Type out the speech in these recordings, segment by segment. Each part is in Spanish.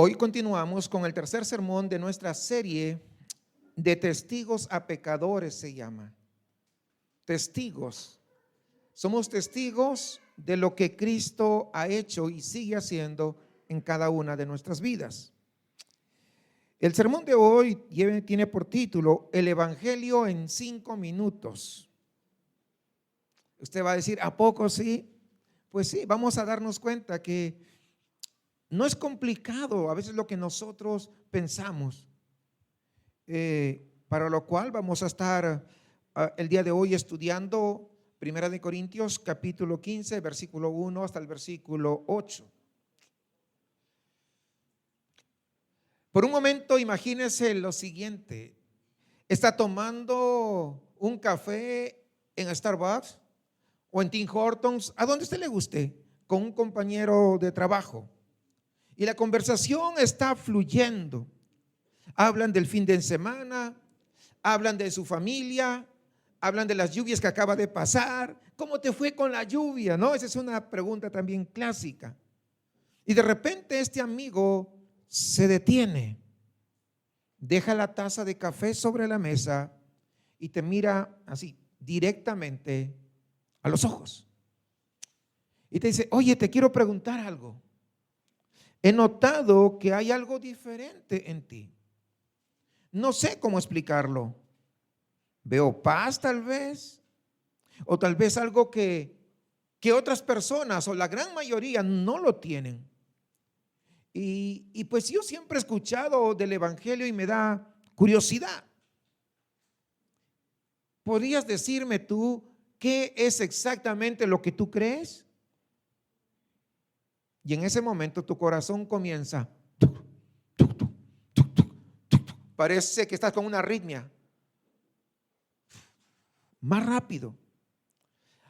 Hoy continuamos con el tercer sermón de nuestra serie de testigos a pecadores, se llama. Testigos. Somos testigos de lo que Cristo ha hecho y sigue haciendo en cada una de nuestras vidas. El sermón de hoy tiene por título El Evangelio en 5 minutos. Usted va a decir, ¿a poco sí? Pues sí, vamos a darnos cuenta que no es complicado a veces lo que nosotros pensamos, para lo cual vamos a estar el día de hoy estudiando Primera de Corintios capítulo 15, versículo 1 hasta el versículo 8. Por un momento imagínese lo siguiente: está tomando un café en Starbucks o en Tim Hortons, a donde usted le guste, con un compañero de trabajo. Y la conversación está fluyendo. Hablan del fin de semana, hablan de su familia, hablan de las lluvias que acaba de pasar. ¿Cómo te fue con la lluvia? ¿No? Esa es una pregunta también clásica. Y de repente este amigo se detiene, deja la taza de café sobre la mesa y te mira así directamente a los ojos. Y te dice, oye, te quiero preguntar algo. He notado que hay algo diferente en ti. No sé cómo explicarlo. Veo paz tal vez, o tal vez algo que otras personas o la gran mayoría no lo tienen. Y pues yo siempre he escuchado del Evangelio y me da curiosidad. ¿Podrías decirme tú qué es exactamente lo que tú crees? Y en ese momento tu corazón comienza, parece que estás con una arritmia. Más rápido.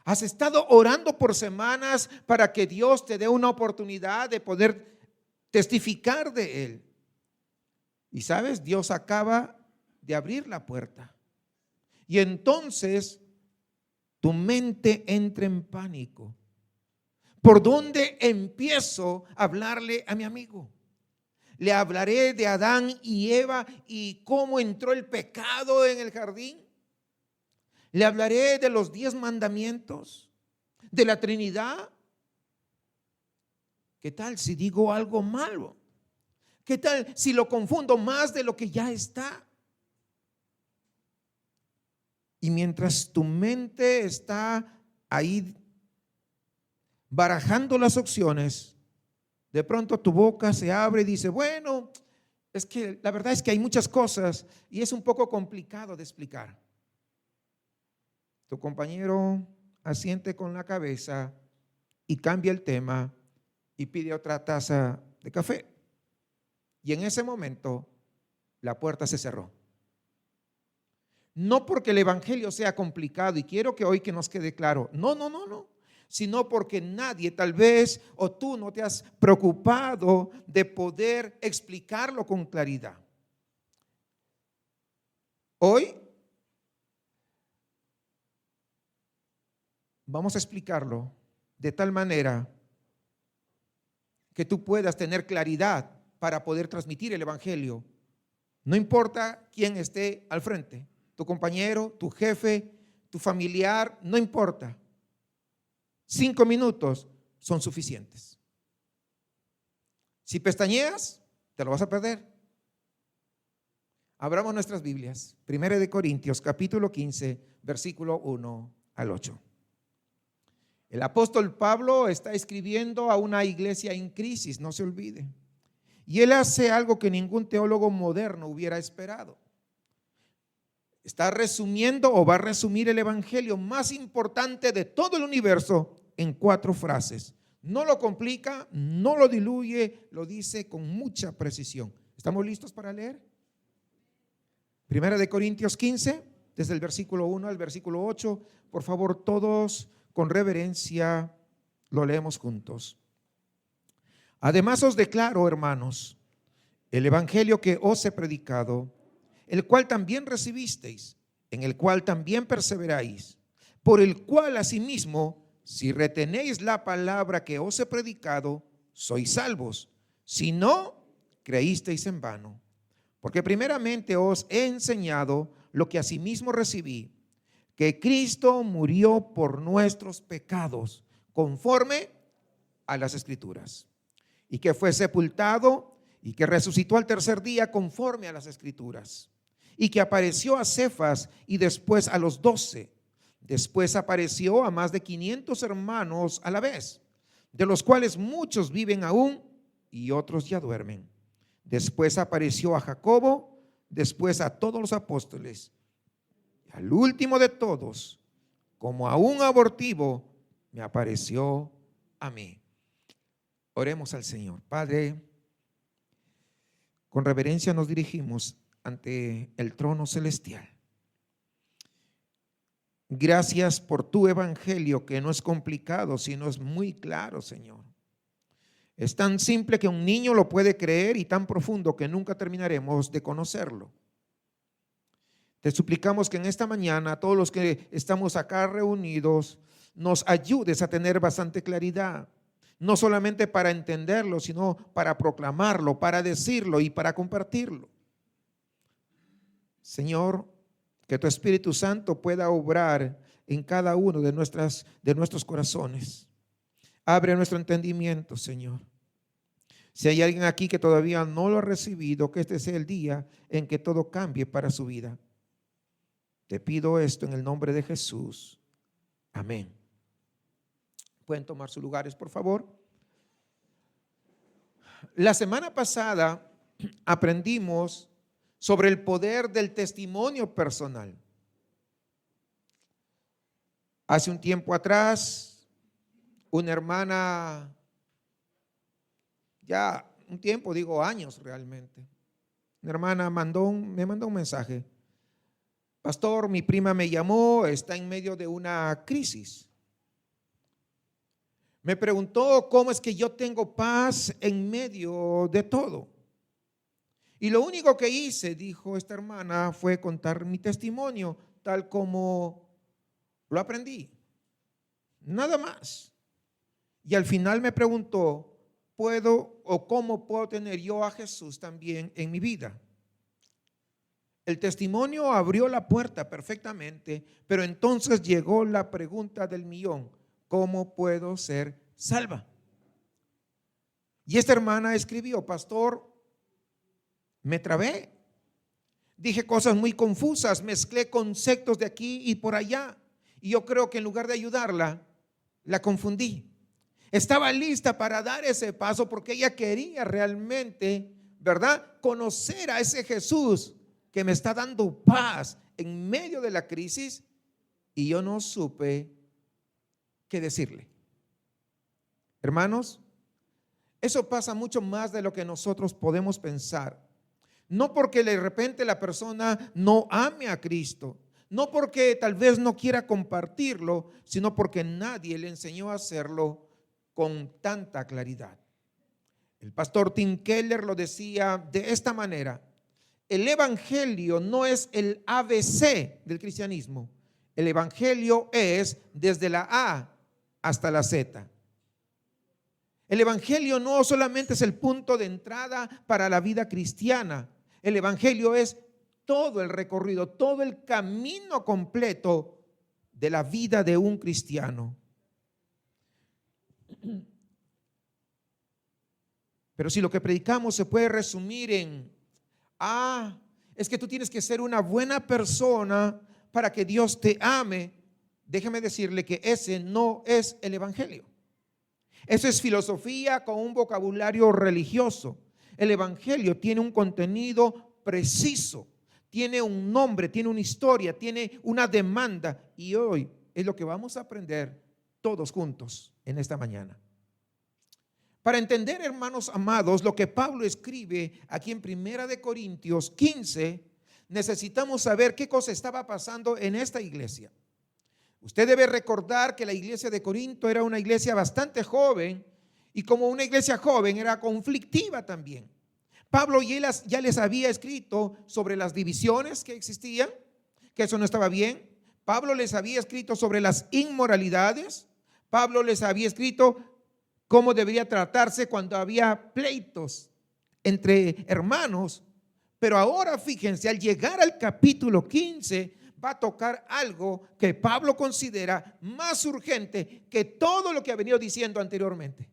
Has estado orando por semanas para que Dios te dé una oportunidad de poder testificar de Él. Y sabes, Dios acaba de abrir la puerta. Y entonces tu mente entra en pánico. ¿Por dónde empiezo a hablarle a mi amigo? Le hablaré de Adán y Eva y cómo entró el pecado en el jardín. Le hablaré de los 10 mandamientos, de la Trinidad. ¿Qué tal si digo algo malo? ¿Qué tal si lo confundo más de lo que ya está? Y mientras tu mente está ahí barajando las opciones, de pronto tu boca se abre y dice, bueno, es que la verdad es que hay muchas cosas y es un poco complicado de explicar. Tu compañero asiente con la cabeza y cambia el tema y pide otra taza de café. Y en ese momento la puerta se cerró. No porque el Evangelio sea complicado, y quiero que hoy que nos quede claro, no, sino porque nadie tal vez o tú no te has preocupado de poder explicarlo con claridad. Hoy vamos a explicarlo de tal manera que tú puedas tener claridad para poder transmitir el Evangelio. No importa quién esté al frente, tu compañero, tu jefe, tu familiar, no importa. 5 minutos son suficientes. Si pestañeas, te lo vas a perder. Abramos nuestras Biblias. Primera de Corintios, capítulo 15, versículo 1 al 8. El apóstol Pablo está escribiendo a una iglesia en crisis, no se olvide. Y él hace algo que ningún teólogo moderno hubiera esperado. Está resumiendo o va a resumir el evangelio más importante de todo el universo en 4 frases. No lo complica, no lo diluye, lo dice con mucha precisión. ¿Estamos listos para leer? Primera de Corintios 15, desde el versículo 1 al versículo 8. Por favor, todos con reverencia lo leemos juntos. Además os declaro, hermanos, el evangelio que os he predicado, el cual también recibisteis, en el cual también perseveráis, por el cual asimismo, si retenéis la palabra que os he predicado, sois salvos. Si no, creísteis en vano. Porque primeramente os he enseñado lo que asimismo recibí, que Cristo murió por nuestros pecados, conforme a las Escrituras, y que fue sepultado y que resucitó al tercer día conforme a las Escrituras, y que apareció a Cefas y después a los 12. Después apareció a más de 500 hermanos a la vez, de los cuales muchos viven aún y otros ya duermen. Después apareció a Jacobo, después a todos los apóstoles. Al último de todos, como a un abortivo, me apareció a mí. Oremos al Señor. Padre, con reverencia nos dirigimos ante el trono celestial. Gracias por tu evangelio, que no es complicado, sino es muy claro, Señor. Es tan simple que un niño lo puede creer y tan profundo que nunca terminaremos de conocerlo. Te suplicamos que en esta mañana, todos los que estamos acá reunidos, nos ayudes a tener bastante claridad, no solamente para entenderlo, sino para proclamarlo, para decirlo y para compartirlo. Señor, que tu Espíritu Santo pueda obrar en cada uno de nuestros corazones. Abre nuestro entendimiento, Señor. Si hay alguien aquí que todavía no lo ha recibido, que este sea el día en que todo cambie para su vida. Te pido esto en el nombre de Jesús. Amén. Pueden tomar sus lugares, por favor. La semana pasada aprendimos sobre el poder del testimonio personal. Hace un tiempo atrás, una hermana, ya un tiempo, digo años realmente, una hermana me mandó un mensaje. Pastor, mi prima me llamó, está en medio de una crisis. Me preguntó cómo es que yo tengo paz en medio de todo. Y lo único que hice, dijo esta hermana, fue contar mi testimonio tal como lo aprendí. Nada más. Y al final me preguntó, ¿puedo o cómo puedo tener yo a Jesús también en mi vida? El testimonio abrió la puerta perfectamente, pero entonces llegó la pregunta del millón: ¿cómo puedo ser salva? Y esta hermana escribió: pastor, me trabé, dije cosas muy confusas, mezclé conceptos de aquí y por allá, y yo creo que en lugar de ayudarla, la confundí. Estaba lista para dar ese paso porque ella quería realmente, ¿verdad?, conocer a ese Jesús que me está dando paz en medio de la crisis, y yo no supe qué decirle. Hermanos, eso pasa mucho más de lo que nosotros podemos pensar. No porque de repente la persona no ame a Cristo, no porque tal vez no quiera compartirlo, sino porque nadie le enseñó a hacerlo con tanta claridad. El pastor Tim Keller lo decía de esta manera: el evangelio no es el ABC del cristianismo. El evangelio es desde la A hasta la Z. El evangelio no solamente es el punto de entrada para la vida cristiana. El evangelio es todo el recorrido, todo el camino completo de la vida de un cristiano. Pero si lo que predicamos se puede resumir en: es que tú tienes que ser una buena persona para que Dios te ame, déjeme decirle que ese no es el evangelio. Eso es filosofía con un vocabulario religioso. El evangelio tiene un contenido preciso, tiene un nombre, tiene una historia, tiene una demanda, y hoy es lo que vamos a aprender todos juntos en esta mañana. Para entender, hermanos amados, lo que Pablo escribe aquí en 1 de Corintios 15, necesitamos saber qué cosa estaba pasando en esta iglesia. Usted debe recordar que la iglesia de Corinto era una iglesia bastante joven, y como una iglesia joven era conflictiva también. Pablo ya les había escrito sobre las divisiones que existían, que eso no estaba bien. Pablo les había escrito sobre las inmoralidades. Pablo les había escrito cómo debería tratarse cuando había pleitos entre hermanos, pero ahora fíjense, al llegar al capítulo 15, va a tocar algo que Pablo considera más urgente que todo lo que ha venido diciendo anteriormente.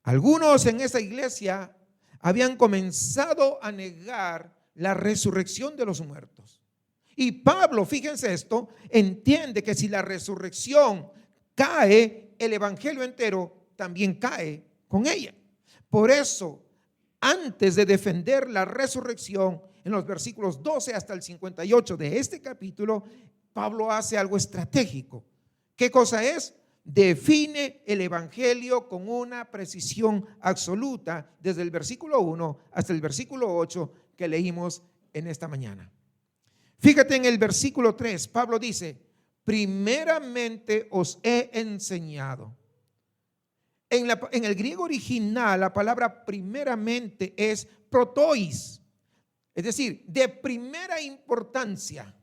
Algunos en esa iglesia habían comenzado a negar la resurrección de los muertos. Y Pablo, fíjense esto, entiende que si la resurrección cae, el evangelio entero también cae con ella. Por eso, antes de defender la resurrección, en los versículos 12 hasta el 58 de este capítulo, Pablo hace algo estratégico. ¿Qué cosa es? Define el evangelio con una precisión absoluta desde el versículo 1 hasta el versículo 8 que leímos en esta mañana. Fíjate en el versículo 3, Pablo dice: primeramente os he enseñado. En el griego original, la palabra primeramente es protois, es decir, de primera importancia.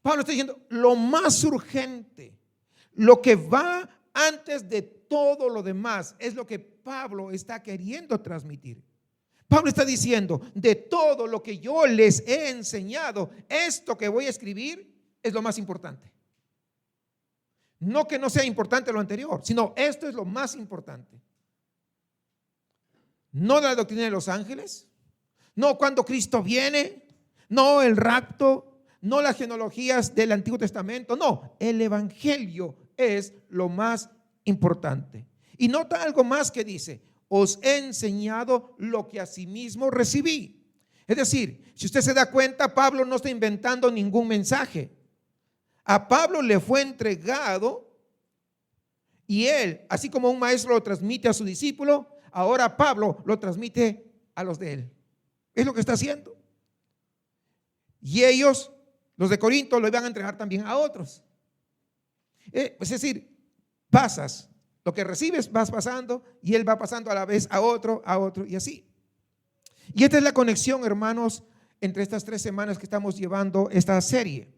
Pablo está diciendo lo más urgente, lo que va antes de todo lo demás, es lo que Pablo está queriendo transmitir. Pablo está diciendo, de todo lo que yo les he enseñado, esto que voy a escribir es lo más importante. No que no sea importante lo anterior, sino esto es lo más importante. No la doctrina de los ángeles, no cuando Cristo viene, no el rapto, no las genealogías del Antiguo Testamento, no, el evangelio es lo más importante. Y nota algo más que dice: os he enseñado lo que asimismo recibí. Es decir, si usted se da cuenta, Pablo no está inventando ningún mensaje. A Pablo le fue entregado y él, así como un maestro lo transmite a su discípulo, ahora Pablo lo transmite a los de él. Es lo que está haciendo. Y ellos, los de Corinto, lo iban a entregar también a otros. Es decir, pasas, lo que recibes vas pasando y él va pasando a la vez a otro y así. Y esta es la conexión, hermanos, entre estas 3 semanas que estamos llevando esta serie.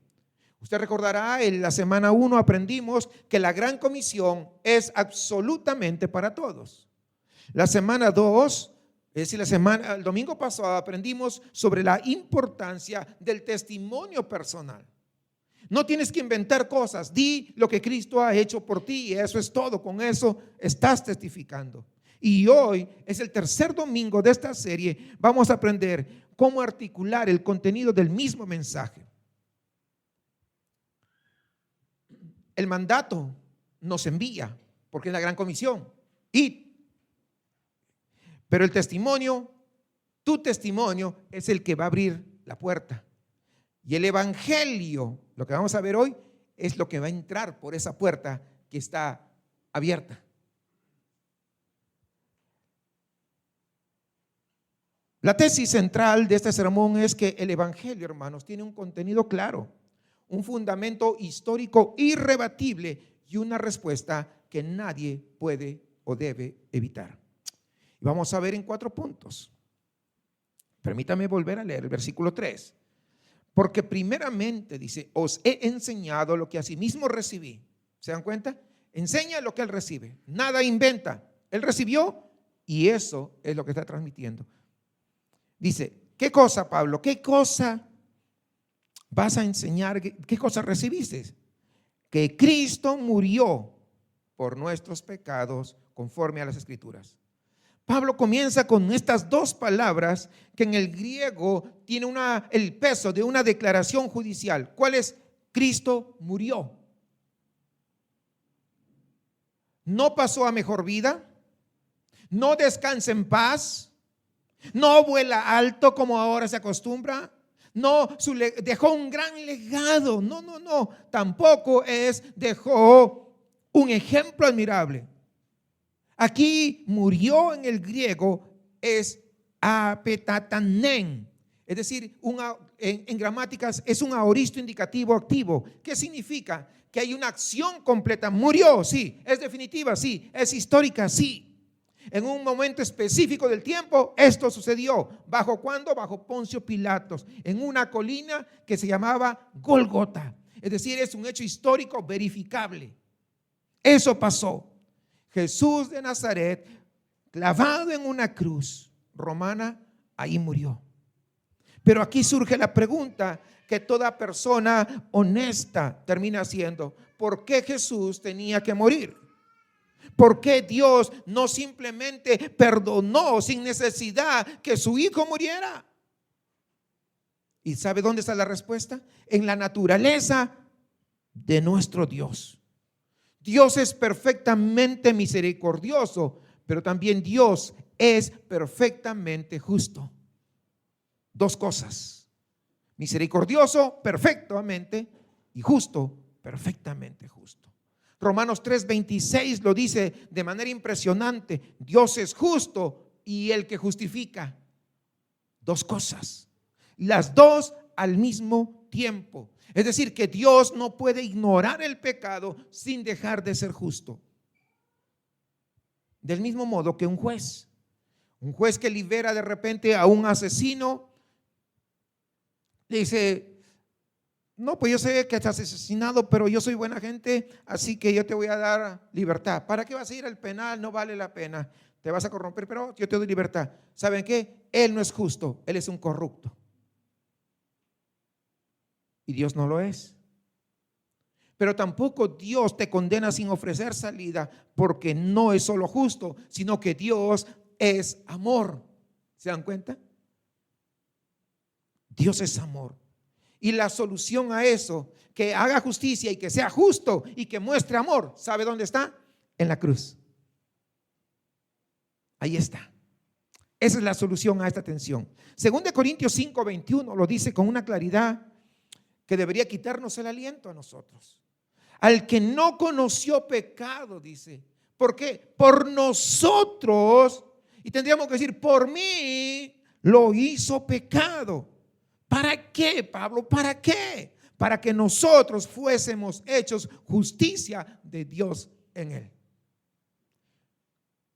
Usted recordará, en la semana 1 aprendimos que la gran comisión es absolutamente para todos. La semana 2, es decir, el domingo pasado aprendimos sobre la importancia del testimonio personal. No tienes que inventar cosas, di lo que Cristo ha hecho por ti y eso es todo, con eso estás testificando. Y hoy es el tercer domingo de esta serie, vamos a aprender cómo articular el contenido del mismo mensaje. El mandato nos envía, porque es la gran comisión, id. Pero el testimonio, tu testimonio es el que va a abrir la puerta. Y el evangelio, lo que vamos a ver hoy, es lo que va a entrar por esa puerta que está abierta. La tesis central de este sermón es que el evangelio, hermanos, tiene un contenido claro, un fundamento histórico irrebatible y una respuesta que nadie puede o debe evitar. Y vamos a ver en 4 puntos. Permítame volver a leer el versículo 3. Porque primeramente dice, os he enseñado lo que asimismo recibí. ¿Se dan cuenta? Enseña lo que él recibe, nada inventa. Él recibió y eso es lo que está transmitiendo. Dice, ¿qué cosa, Pablo? ¿Qué cosa vas a enseñar? ¿Qué cosa recibiste? Que Cristo murió por nuestros pecados conforme a las Escrituras. Pablo comienza con estas 2 palabras que en el griego tiene el peso de una declaración judicial. ¿Cuál es? Cristo murió. No pasó a mejor vida, no descansa en paz, no vuela alto como ahora se acostumbra, no dejó un gran legado, no, tampoco dejó un ejemplo admirable. Aquí murió en el griego es apetatanen, es decir, en gramáticas es un aoristo indicativo activo. ¿Qué significa? Que hay una acción completa. Murió, sí. Es definitiva, sí. Es histórica, sí. En un momento específico del tiempo esto sucedió. ¿Bajo cuándo? Bajo Poncio Pilatos, en una colina que se llamaba Gólgota. Es decir, es un hecho histórico verificable. Eso pasó. Jesús de Nazaret, clavado en una cruz romana, ahí murió. Pero aquí surge la pregunta que toda persona honesta termina haciendo: ¿por qué Jesús tenía que morir? ¿Por qué Dios no simplemente perdonó sin necesidad que su hijo muriera? ¿Y sabe dónde está la respuesta? En la naturaleza de nuestro Dios. Dios es perfectamente misericordioso, pero también Dios es perfectamente justo. Dos cosas: misericordioso perfectamente y justo perfectamente justo. Romanos 3:26 lo dice de manera impresionante: Dios es justo y el que justifica. Dos cosas, las dos al mismo tiempo. Es decir, que Dios no puede ignorar el pecado sin dejar de ser justo. Del mismo modo que un juez que libera de repente a un asesino, le dice: no, pues yo sé que estás asesinado, pero yo soy buena gente, así que yo te voy a dar libertad. ¿Para qué vas a ir al penal? No vale la pena, te vas a corromper, pero yo te doy libertad. ¿Saben qué? Él no es justo, él es un corrupto. Y Dios no lo es. Pero tampoco Dios te condena sin ofrecer salida, porque no es solo justo, sino que Dios es amor. ¿Se dan cuenta? Dios es amor. Y la solución a eso, que haga justicia y que sea justo y que muestre amor, ¿sabe dónde está? En la cruz. Ahí está. Esa es la solución a esta tensión. 2 Corintios 5:21 lo dice con una claridad que debería quitarnos el aliento a nosotros. Al que no conoció pecado, dice. ¿Por qué? Por nosotros. Y tendríamos que decir: por mí lo hizo pecado. ¿Para qué, Pablo? ¿Para qué? Para que nosotros fuésemos hechos justicia de Dios en él.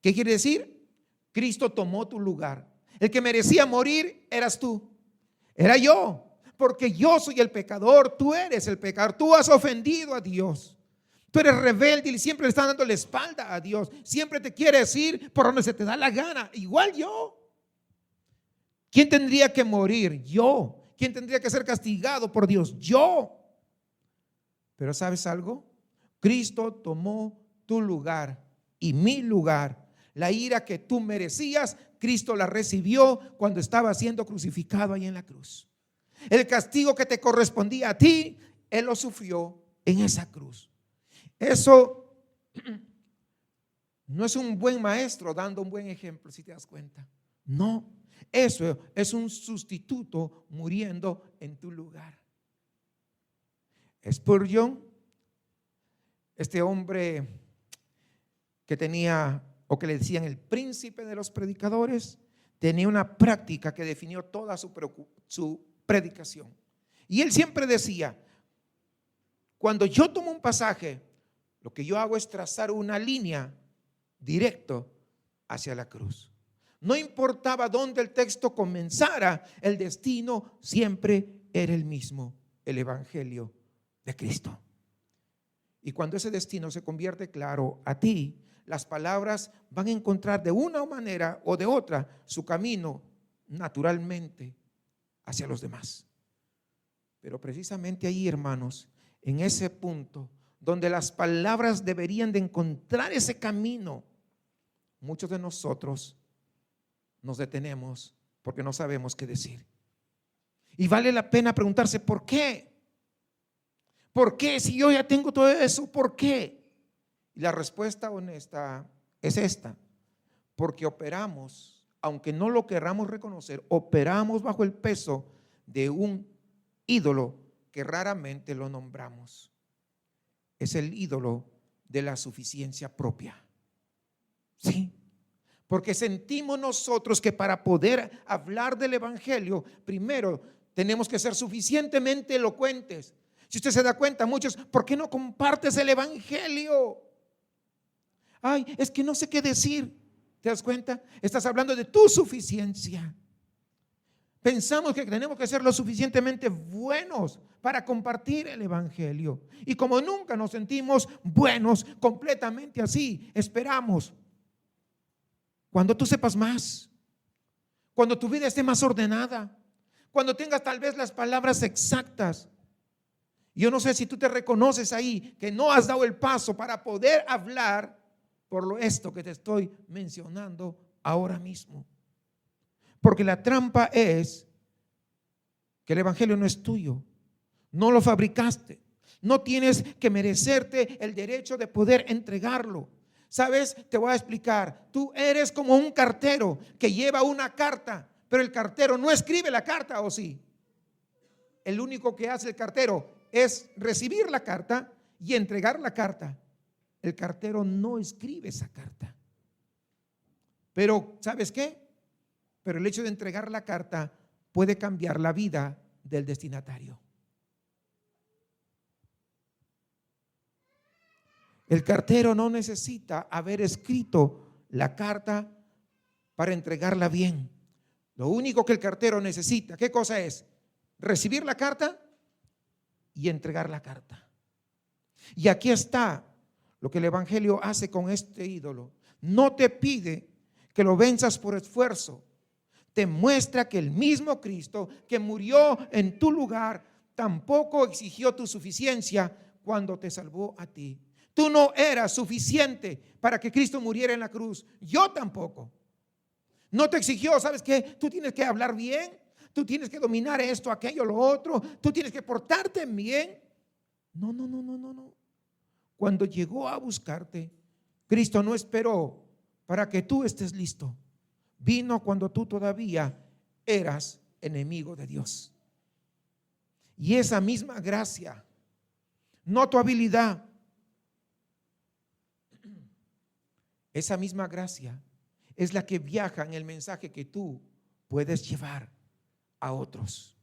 ¿Qué quiere decir? Cristo tomó tu lugar. El que merecía morir eras tú, era yo. Porque yo soy el pecador, tú eres el pecador. Tú has ofendido a Dios. Tú eres rebelde y siempre le estás dando la espalda a Dios. Siempre te quieres ir por donde se te da la gana. Igual yo. ¿Quién tendría que morir? Yo. ¿Quién tendría que ser castigado por Dios? Yo. Pero ¿sabes algo? Cristo tomó tu lugar y mi lugar. La ira que tú merecías, Cristo la recibió cuando estaba siendo crucificado ahí en la cruz. El castigo que te correspondía a ti, Él lo sufrió en esa cruz. Eso no es un buen maestro dando un buen ejemplo, si te das cuenta. No, eso es un sustituto muriendo en tu lugar. Spurgeon, este hombre que tenía, o que le decían el príncipe de los predicadores, tenía una práctica que definió toda su predicación. Y él siempre decía: cuando yo tomo un pasaje, lo que yo hago es trazar una línea directo hacia la cruz. No importaba dónde el texto comenzara, el destino siempre era el mismo: el evangelio de Cristo. Y cuando ese destino se convierte claro a ti, las palabras van a encontrar de una manera o de otra su camino naturalmente hacia los demás. Pero precisamente ahí, hermanos, en ese punto donde las palabras deberían de encontrar ese camino, muchos de nosotros nos detenemos porque no sabemos qué decir. Y vale la pena preguntarse: ¿por qué? ¿Por qué? Si yo ya tengo todo eso, ¿por qué? Y la respuesta honesta es esta: porque operamos, aunque no lo queramos reconocer, operamos bajo el peso de un ídolo que raramente lo nombramos. Es el ídolo de la suficiencia propia. Sí, porque sentimos nosotros que para poder hablar del evangelio, primero tenemos que ser suficientemente elocuentes. Si usted se da cuenta, muchos: ¿por qué no compartes el evangelio? Ay, es que no sé qué decir. ¿Te das cuenta? Estás hablando de tu suficiencia. Pensamos que tenemos que ser lo suficientemente buenos para compartir el evangelio. Y como nunca nos sentimos buenos completamente así, esperamos cuando tú sepas más, cuando tu vida esté más ordenada, cuando tengas tal vez las palabras exactas. Yo no sé si tú te reconoces ahí que no has dado el paso para poder hablar por esto que te estoy mencionando ahora mismo. Porque la trampa es que el evangelio no es tuyo, no lo fabricaste, no tienes que merecerte el derecho de poder entregarlo. ¿Sabes? Te voy a explicar. Tú eres como un cartero que lleva una carta, pero el cartero no escribe la carta, ¿o sí? El único que hace el cartero es recibir la carta y entregar la carta. El cartero no escribe esa carta. Pero ¿sabes qué? Pero el hecho de entregar la carta puede cambiar la vida del destinatario. El cartero no necesita haber escrito la carta para entregarla bien. Lo único que el cartero necesita, ¿qué cosa es? Recibir la carta y entregar la carta. Y aquí está lo que el evangelio hace con este ídolo. No te pide que lo venzas por esfuerzo. Te muestra que el mismo Cristo que murió en tu lugar tampoco exigió tu suficiencia cuando te salvó a ti. Tú no eras suficiente para que Cristo muriera en la cruz. Yo tampoco. No te exigió, ¿sabes qué? Tú tienes que hablar bien, tú tienes que dominar esto, aquello, lo otro, tú tienes que portarte bien. No. Cuando llegó a buscarte, Cristo no esperó para que tú estés listo. Vino cuando tú todavía eras enemigo de Dios. Y esa misma gracia, no tu habilidad, esa misma gracia es la que viaja en el mensaje que tú puedes llevar a otros.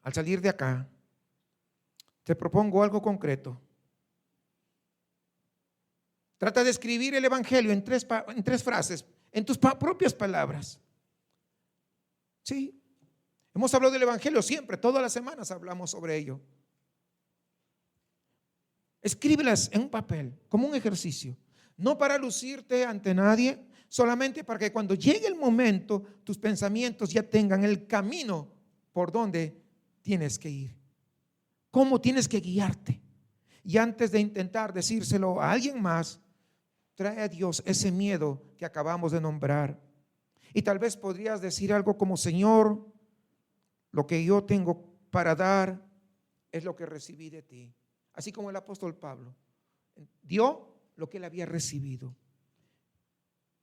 Al salir de acá, te propongo algo concreto. Trata de escribir el evangelio en tres frases, en tus propias palabras. Sí, hemos hablado del evangelio siempre, todas las semanas hablamos sobre ello. Escríbelas en un papel, como un ejercicio. No para lucirte ante nadie, solamente para que cuando llegue el momento, tus pensamientos ya tengan el camino por donde tienes que ir. Cómo tienes que guiarte. Y antes de intentar decírselo a alguien más, trae a Dios ese miedo que acabamos de nombrar. Y tal vez podrías decir algo como: Señor, lo que yo tengo para dar es lo que recibí de ti. Así como el apóstol Pablo dio lo que él había recibido.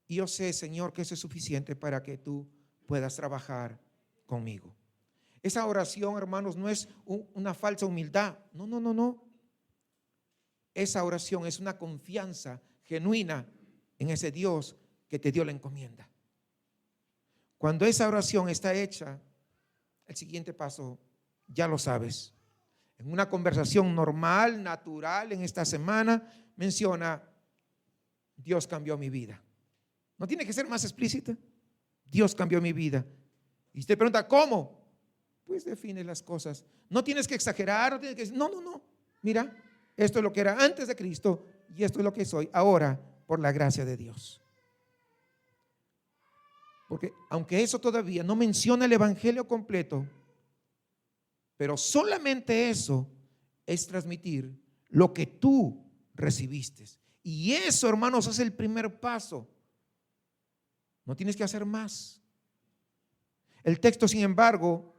Y yo sé, Señor, que eso es suficiente para que tú puedas trabajar conmigo. Esa oración, hermanos, no es una falsa humildad. No. Esa oración es una confianza genuina en ese Dios que te dio la encomienda. Cuando esa oración está hecha, el siguiente paso ya lo sabes. En una conversación normal, natural, en esta semana, menciona: Dios cambió mi vida. No tiene que ser más explícita. Dios cambió mi vida. Y usted pregunta: ¿cómo? Pues define las cosas. No tienes que exagerar, no tienes que decir: no. Mira, esto es lo que era antes de Cristo y esto es lo que soy ahora por la gracia de Dios. Porque aunque eso todavía no menciona el evangelio completo, pero solamente eso es transmitir lo que tú recibiste. Y eso, hermanos, es el primer paso. No tienes que hacer más. El texto, sin embargo,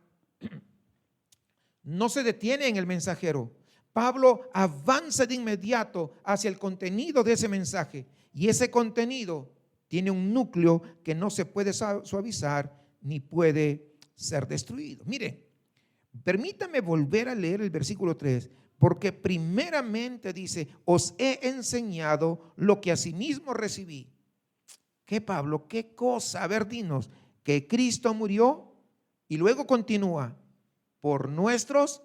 no se detiene en el mensajero. Pablo avanza de inmediato hacia el contenido de ese mensaje. Y ese contenido tiene un núcleo que no se puede suavizar ni puede ser destruido. Mire, permítame volver a leer el versículo 3, porque primeramente dice: os he enseñado lo que asimismo recibí. ¿Qué, Pablo? ¿Qué cosa? A ver, dinos. Que Cristo murió, y luego continúa: por nuestros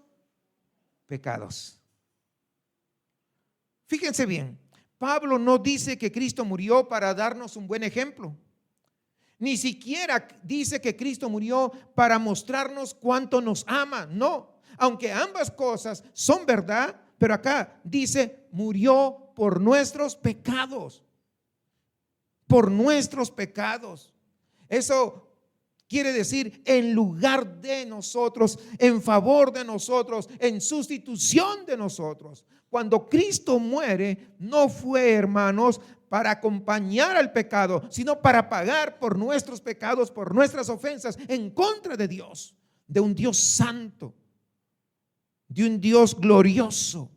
pecados. Fíjense bien, Pablo no dice que Cristo murió para darnos un buen ejemplo, Ni siquiera dice que Cristo murió para mostrarnos cuánto nos ama. No, aunque ambas cosas son verdad, pero acá dice murió por nuestros pecados. Por nuestros pecados. Eso quiere decir en lugar de nosotros, en favor de nosotros, en sustitución de nosotros. Cuando Cristo muere, no fue, hermanos, para acompañar al pecado, sino para pagar por nuestros pecados, por nuestras ofensas, en contra de Dios, de un Dios santo, de un Dios glorioso.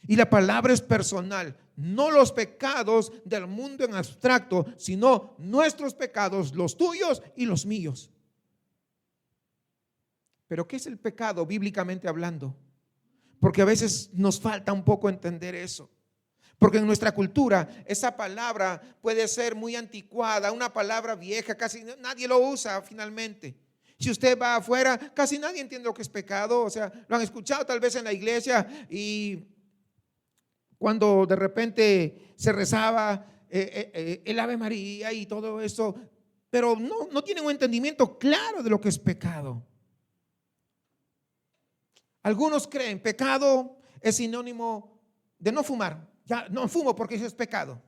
Y la palabra es personal, no los pecados del mundo en abstracto, sino nuestros pecados, los tuyos y los míos. Pero ¿qué es el pecado bíblicamente hablando? Porque a veces nos falta un poco entender eso. Porque en nuestra cultura esa palabra puede ser muy anticuada, una palabra vieja, casi nadie lo usa finalmente. Si usted va afuera, casi nadie entiende lo que es pecado. O sea, lo han escuchado tal vez en la iglesia y cuando de repente se rezaba el Ave María y todo eso, pero no tienen un entendimiento claro de lo que es pecado. Algunos creen pecado es sinónimo de no fumar. Ya no fumo porque eso es pecado.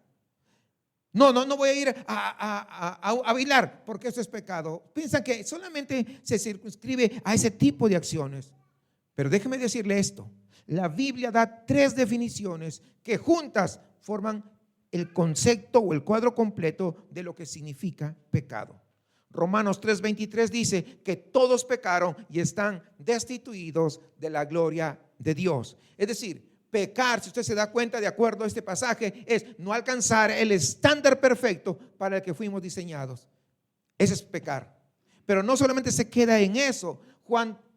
No voy a ir a bailar porque eso es pecado. Piensan que solamente se circunscribe a ese tipo de acciones. Pero déjeme decirle esto. La Biblia da 3 definiciones que juntas forman el concepto o el cuadro completo de lo que significa pecado. Romanos 3:23 dice que todos pecaron y están destituidos de la gloria de Dios. Es decir, pecar, si usted se da cuenta de acuerdo a este pasaje, es no alcanzar el estándar perfecto para el que fuimos diseñados. Ese es pecar. Pero no solamente se queda en eso.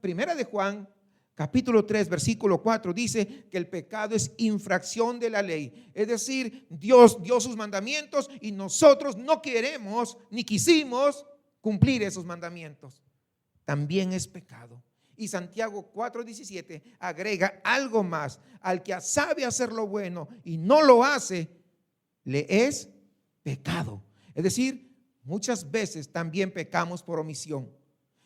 Primera de Juan, capítulo 3, versículo 4 dice que el pecado es infracción de la ley. Es decir, Dios dio sus mandamientos y nosotros no queremos ni quisimos cumplir esos mandamientos. También es pecado. Y Santiago 4:17 agrega algo más: al que sabe hacer lo bueno y no lo hace, le es pecado. Es decir, muchas veces también pecamos por omisión.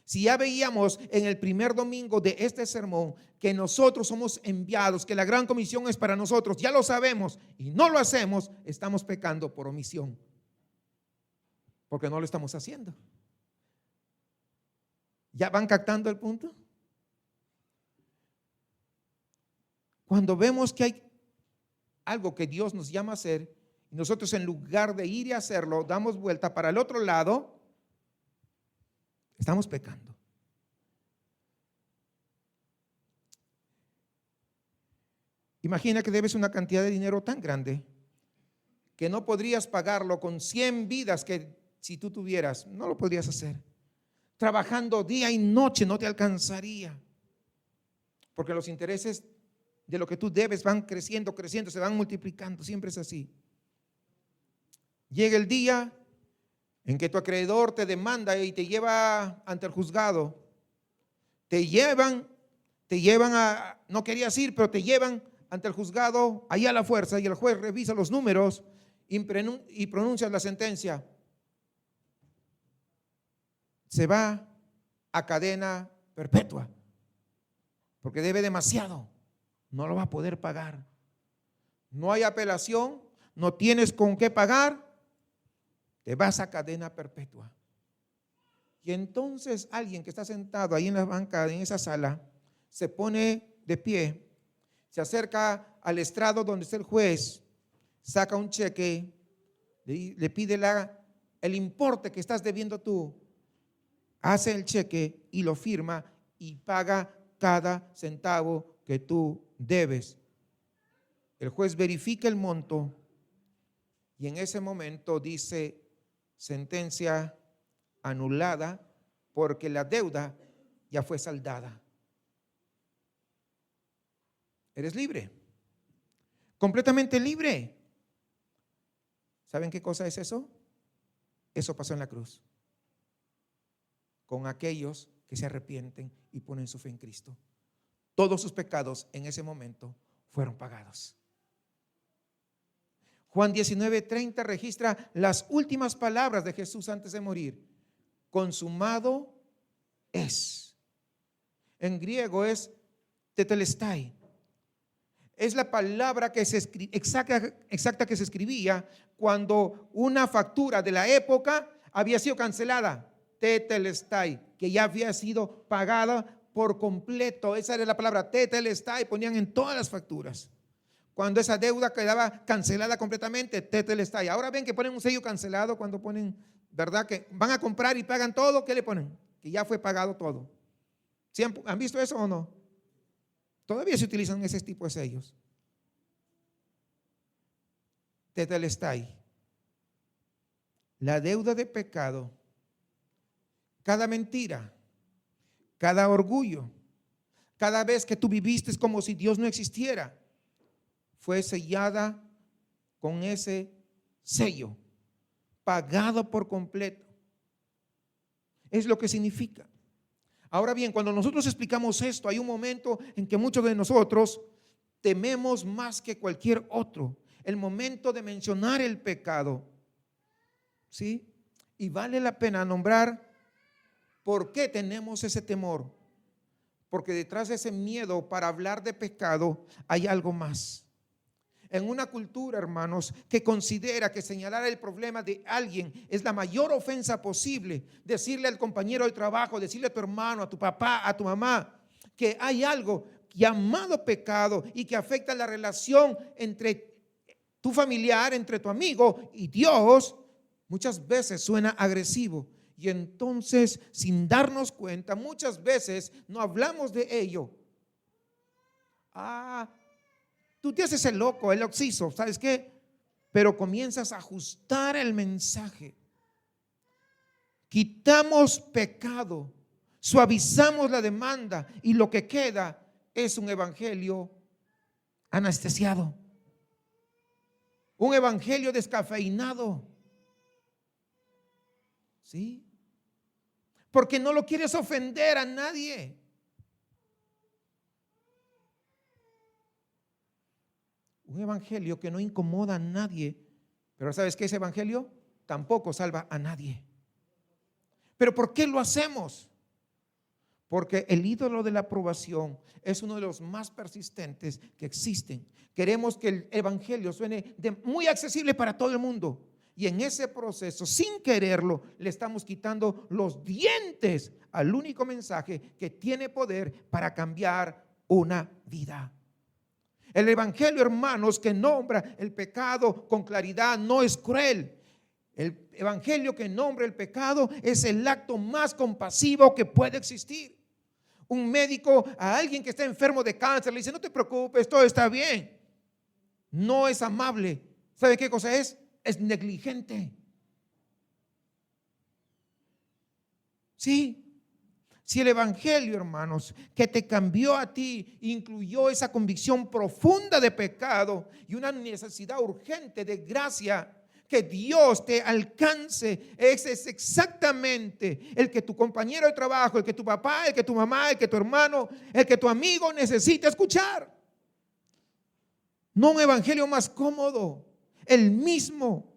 Si ya veíamos en el primer domingo de este sermón que nosotros somos enviados, que la gran comisión es para nosotros, ya lo sabemos y no lo hacemos, estamos pecando por omisión, porque no lo estamos haciendo. ¿Ya van captando el punto? Cuando vemos que hay algo que Dios nos llama a hacer, y nosotros en lugar de ir y hacerlo, damos vuelta para el otro lado, estamos pecando. Imagina que debes una cantidad de dinero tan grande que no podrías pagarlo con 100 vidas que si tú tuvieras, no lo podrías hacer. Trabajando día y noche no te alcanzaría, porque los intereses de lo que tú debes van creciendo, se van multiplicando, siempre es así. Llega el día en que tu acreedor te demanda y te lleva ante el juzgado. Te llevan a, no querías ir, pero te llevan ante el juzgado, ahí a la fuerza, y el juez revisa los números y pronuncia la sentencia. Se va a cadena perpetua, porque debe demasiado, no lo va a poder pagar. No hay apelación, no tienes con qué pagar, te vas a cadena perpetua. Y entonces alguien que está sentado ahí en la banca, en esa sala, se pone de pie, se acerca al estrado donde está el juez, saca un cheque, le pide el importe que estás debiendo tú, hace el cheque y lo firma y paga cada centavo que tú debes. El juez verifica el monto y en ese momento dice: sentencia anulada, porque la deuda ya fue saldada. Eres libre, completamente libre. ¿Saben qué cosa es eso? Eso pasó en la cruz, con aquellos que se arrepienten y ponen su fe en Cristo. Todos sus pecados en ese momento fueron pagados. Juan 19:30 registra las últimas palabras de Jesús antes de morir. Consumado es. En griego es tetelestai. Es la palabra que exacta que se escribía cuando una factura de la época había sido cancelada. Tetelestai, que ya había sido pagada por completo. Esa era la palabra tetelestai, ponían en todas las facturas. Cuando esa deuda quedaba cancelada completamente, tetelestai. Ahora ven que ponen un sello cancelado cuando ponen, ¿verdad? Que van a comprar y pagan todo, ¿qué le ponen? Que ya fue pagado todo. ¿Sí han visto eso o no? Todavía se utilizan ese tipo de sellos. Tetelestai. La deuda de pecado, cada mentira, cada orgullo, cada vez que tú viviste como si Dios no existiera, fue sellada con ese sello, pagado por completo. Es lo que significa. Ahora bien, cuando nosotros explicamos esto, hay un momento en que muchos de nosotros tememos más que cualquier otro, el momento de mencionar el pecado. ¿Sí? Y vale la pena nombrar por qué tenemos ese temor. Porque detrás de ese miedo para hablar de pecado hay algo más. En una cultura, hermanos, que considera que señalar el problema de alguien es la mayor ofensa posible, decirle al compañero de trabajo, decirle a tu hermano, a tu papá, a tu mamá, que hay algo llamado pecado y que afecta la relación entre tu familiar, entre tu amigo y Dios, muchas veces suena agresivo. Y entonces, sin darnos cuenta, muchas veces no hablamos de ello. Tú te haces el loco, el oxiso, ¿sabes qué? Pero comienzas a ajustar el mensaje. Quitamos pecado, suavizamos la demanda y lo que queda es un evangelio anestesiado, un evangelio descafeinado. ¿Sí? Porque no lo quieres ofender a nadie. Un evangelio que no incomoda a nadie. Pero ¿sabes qué? Ese evangelio tampoco salva a nadie. ¿Pero por qué lo hacemos? Porque el ídolo de la aprobación es uno de los más persistentes que existen. Queremos que el evangelio suene muy accesible para todo el mundo. Y en ese proceso, sin quererlo, le estamos quitando los dientes al único mensaje que tiene poder para cambiar una vida. El evangelio, hermanos, que nombra el pecado con claridad, no es cruel. El evangelio que nombra el pecado es el acto más compasivo que puede existir. Un médico a alguien que está enfermo de cáncer le dice: no te preocupes, todo está bien. No es amable. ¿Sabe qué cosa es? Es negligente. Sí. Si el evangelio, hermanos, que te cambió a ti, incluyó esa convicción profunda de pecado y una necesidad urgente de gracia, que Dios te alcance, ese es exactamente el que tu compañero de trabajo, el que tu papá, el que tu mamá, el que tu hermano, el que tu amigo necesita escuchar. No un evangelio más cómodo, el mismo.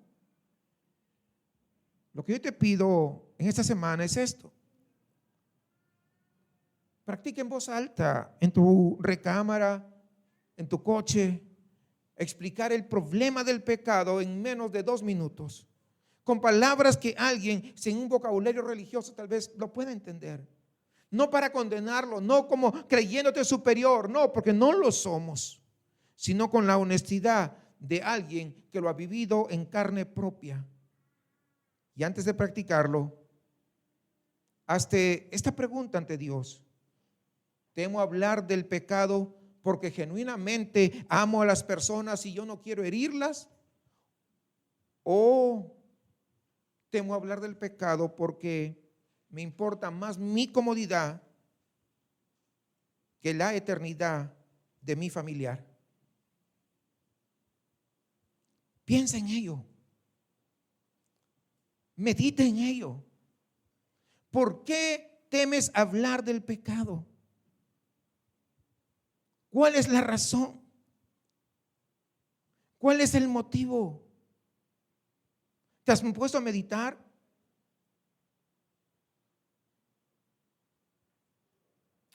Lo que yo te pido en esta semana es esto: practica en voz alta, en tu recámara, en tu coche, explicar el problema del pecado en menos de 2 minutos, con palabras que alguien sin un vocabulario religioso tal vez lo pueda entender. No para condenarlo, no como creyéndote superior, no, porque no lo somos, sino con la honestidad de alguien que lo ha vivido en carne propia. Y antes de practicarlo, hazte esta pregunta ante Dios: ¿temo hablar del pecado porque genuinamente amo a las personas y yo no quiero herirlas? ¿O temo hablar del pecado porque me importa más mi comodidad que la eternidad de mi familiar? Piensa en ello. Medita en ello. ¿Por qué temes hablar del pecado? ¿Cuál es la razón? ¿Cuál es el motivo? ¿Te has puesto a meditar?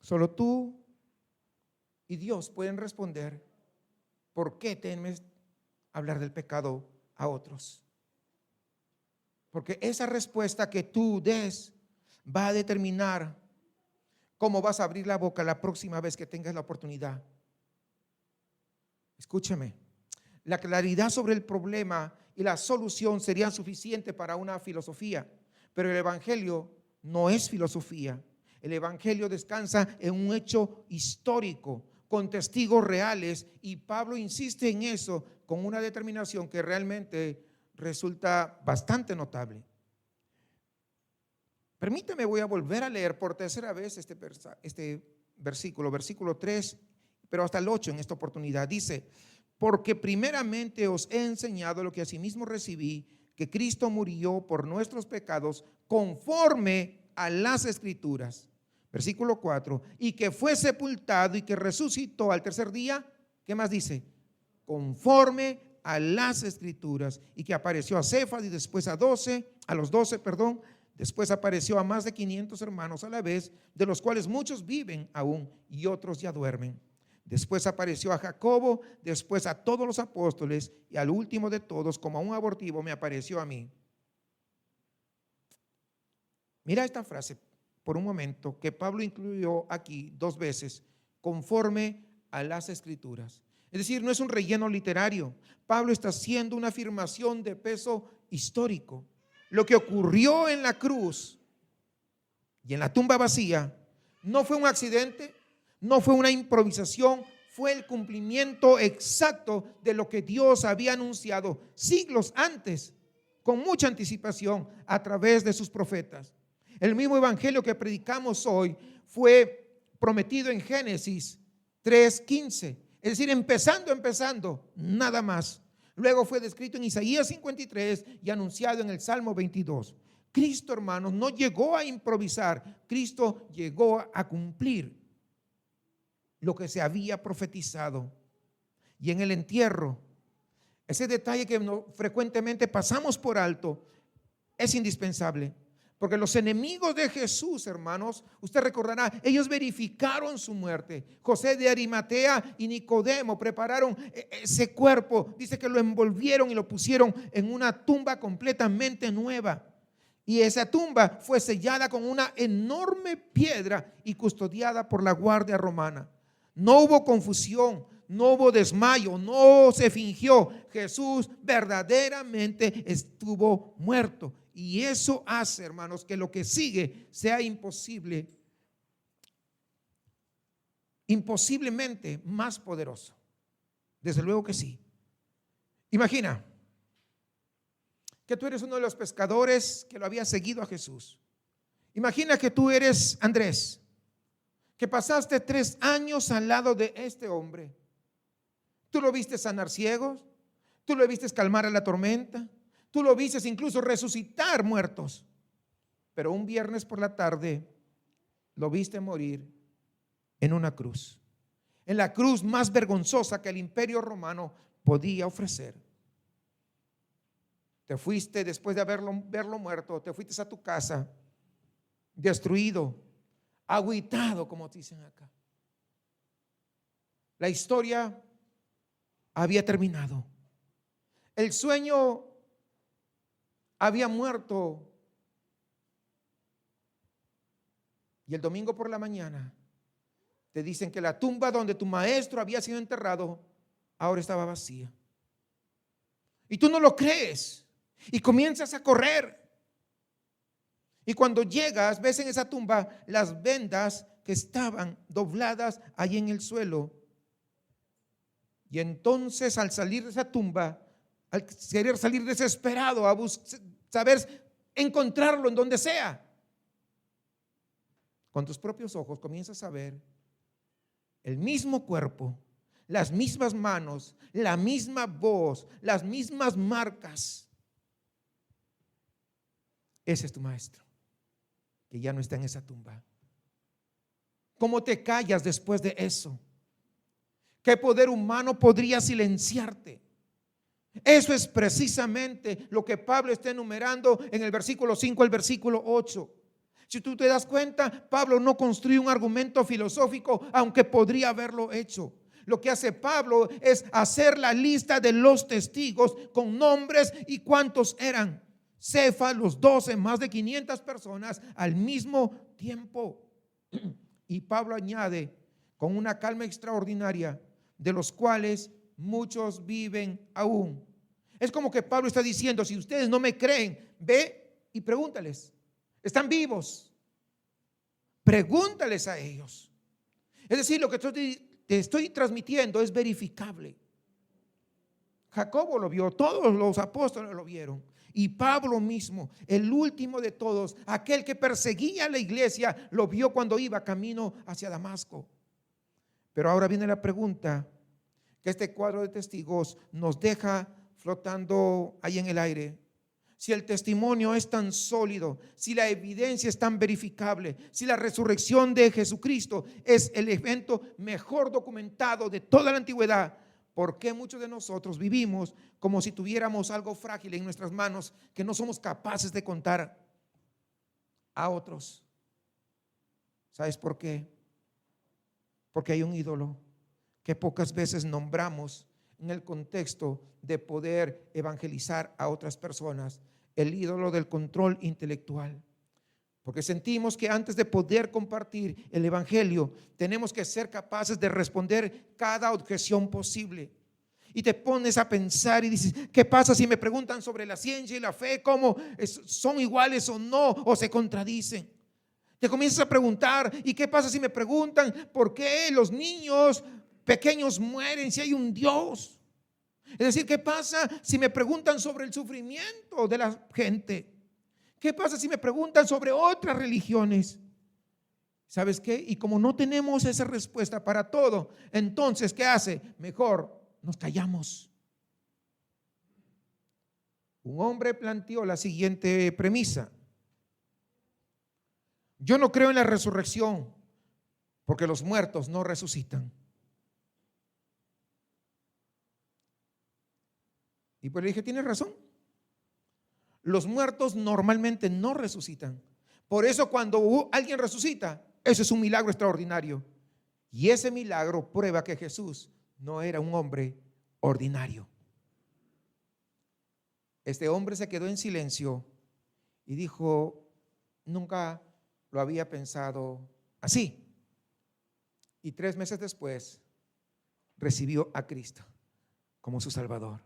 Solo tú y Dios pueden responder por qué temes hablar del pecado a otros. Porque esa respuesta que tú des va a determinar cómo vas a abrir la boca la próxima vez que tengas la oportunidad. Escúchame, la claridad sobre el problema y la solución serían suficientes para una filosofía, pero el evangelio no es filosofía. El evangelio descansa en un hecho histórico, con testigos reales, y Pablo insiste en eso con una determinación que realmente resulta bastante notable. Permíteme, voy a volver a leer por tercera vez este versículo 3, pero hasta el 8 en esta oportunidad. Dice: porque primeramente os he enseñado lo que asimismo recibí, que Cristo murió por nuestros pecados conforme a las Escrituras. Versículo 4, y que fue sepultado y que resucitó al tercer día. ¿Qué más dice? Conforme a las Escrituras, y que apareció a Cefas y después a los 12, después apareció a más de 500 hermanos a la vez, de los cuales muchos viven aún y otros ya duermen. Después apareció a Jacobo, después a todos los apóstoles, y al último de todos, como a un abortivo, me apareció a mí. Mira esta frase por un momento, que Pablo incluyó aquí 2 veces, conforme a las Escrituras. Es decir, no es un relleno literario. Pablo está haciendo una afirmación de peso histórico. Lo que ocurrió en la cruz y en la tumba vacía no fue un accidente, no fue una improvisación, fue el cumplimiento exacto de lo que Dios había anunciado siglos antes, con mucha anticipación a través de sus profetas. El mismo evangelio que predicamos hoy fue prometido en Génesis 3:15, es decir, empezando, nada más. Luego fue descrito en Isaías 53 y anunciado en el Salmo 22. Cristo, hermanos, no llegó a improvisar, Cristo llegó a cumplir lo que se había profetizado. Y en el entierro, ese detalle que frecuentemente pasamos por alto es indispensable, porque los enemigos de Jesús, hermanos, usted recordará, ellos verificaron su muerte. José de Arimatea y Nicodemo prepararon ese cuerpo, dice que lo envolvieron y lo pusieron en una tumba completamente nueva. Y esa tumba fue sellada con una enorme piedra y custodiada por la guardia romana. No hubo confusión, no hubo desmayo, no se fingió. Jesús verdaderamente estuvo muerto. Y eso hace, hermanos, que lo que sigue sea imposiblemente más poderoso. Desde luego que sí. Imagina que tú eres uno de los pescadores que lo había seguido a Jesús. Imagina que tú eres Andrés, que pasaste 3 años al lado de este hombre. Tú lo viste sanar ciegos, tú lo viste calmar a la tormenta, tú lo viste incluso resucitar muertos. Pero un viernes por la tarde lo viste morir en una cruz, en la cruz más vergonzosa que el imperio romano podía ofrecer. Te fuiste después de verlo muerto, te fuiste a tu casa destruido, agüitado, como dicen acá. La historia había terminado. El sueño había muerto. Y el domingo por la mañana te dicen que la tumba donde tu maestro había sido enterrado ahora estaba vacía. Y tú no lo crees y comienzas a correr. Y cuando llegas, ves en esa tumba las vendas que estaban dobladas allí en el suelo. Y entonces, al salir de esa tumba, al querer salir desesperado a saber encontrarlo en donde sea, con tus propios ojos comienzas a ver el mismo cuerpo, las mismas manos, la misma voz, las mismas marcas. Ese es tu maestro, que ya no está en esa tumba. ¿Cómo te callas después de eso? ¿Qué poder humano podría silenciarte? Eso es precisamente lo que Pablo está enumerando en el versículo 5 al versículo 8. Si tú te das cuenta, Pablo no construye un argumento filosófico, aunque podría haberlo hecho. Lo que hace Pablo es hacer la lista de los testigos con nombres y cuántos eran. Cefas, los 12, más de 500 personas al mismo tiempo. Y Pablo añade con una calma extraordinaria, de los cuales muchos viven aún. Es como que Pablo está diciendo: si ustedes no me creen, ve y pregúntales. Están vivos. Pregúntales a ellos. Es decir, lo que te estoy transmitiendo es verificable. Jacobo lo vio, todos los apóstoles lo vieron. Y Pablo mismo, el último de todos, aquel que perseguía a la iglesia, lo vio cuando iba camino hacia Damasco. Pero ahora viene la pregunta que este cuadro de testigos nos deja flotando ahí en el aire. Si el testimonio es tan sólido, si la evidencia es tan verificable, si la resurrección de Jesucristo es el evento mejor documentado de toda la antigüedad, ¿por qué muchos de nosotros vivimos como si tuviéramos algo frágil en nuestras manos que no somos capaces de contar a otros? ¿Sabes por qué? Porque hay un ídolo que pocas veces nombramos en el contexto de poder evangelizar a otras personas: el ídolo del control intelectual. Porque sentimos que antes de poder compartir el evangelio, tenemos que ser capaces de responder cada objeción posible. Y te pones a pensar y dices: ¿qué pasa si me preguntan sobre la ciencia y la fe? ¿Cómo son iguales o no? ¿O se contradicen? Te comienzas a preguntar: ¿y qué pasa si me preguntan por qué los niños pequeños mueren si hay un Dios? Es decir, ¿qué pasa si me preguntan sobre el sufrimiento de la gente? ¿Qué pasa si me preguntan sobre otras religiones? ¿Sabes qué? Y como no tenemos esa respuesta para todo, entonces, ¿qué hace? Mejor nos callamos. Un hombre planteó la siguiente premisa: yo no creo en la resurrección porque los muertos no resucitan. Y pues le dije: tienes razón. Los muertos normalmente no resucitan. Por eso cuando alguien resucita, eso es un milagro extraordinario. Y ese milagro prueba que Jesús no era un hombre ordinario. Este hombre se quedó en silencio y dijo: nunca lo había pensado así. Y 3 meses después recibió a Cristo como su Salvador.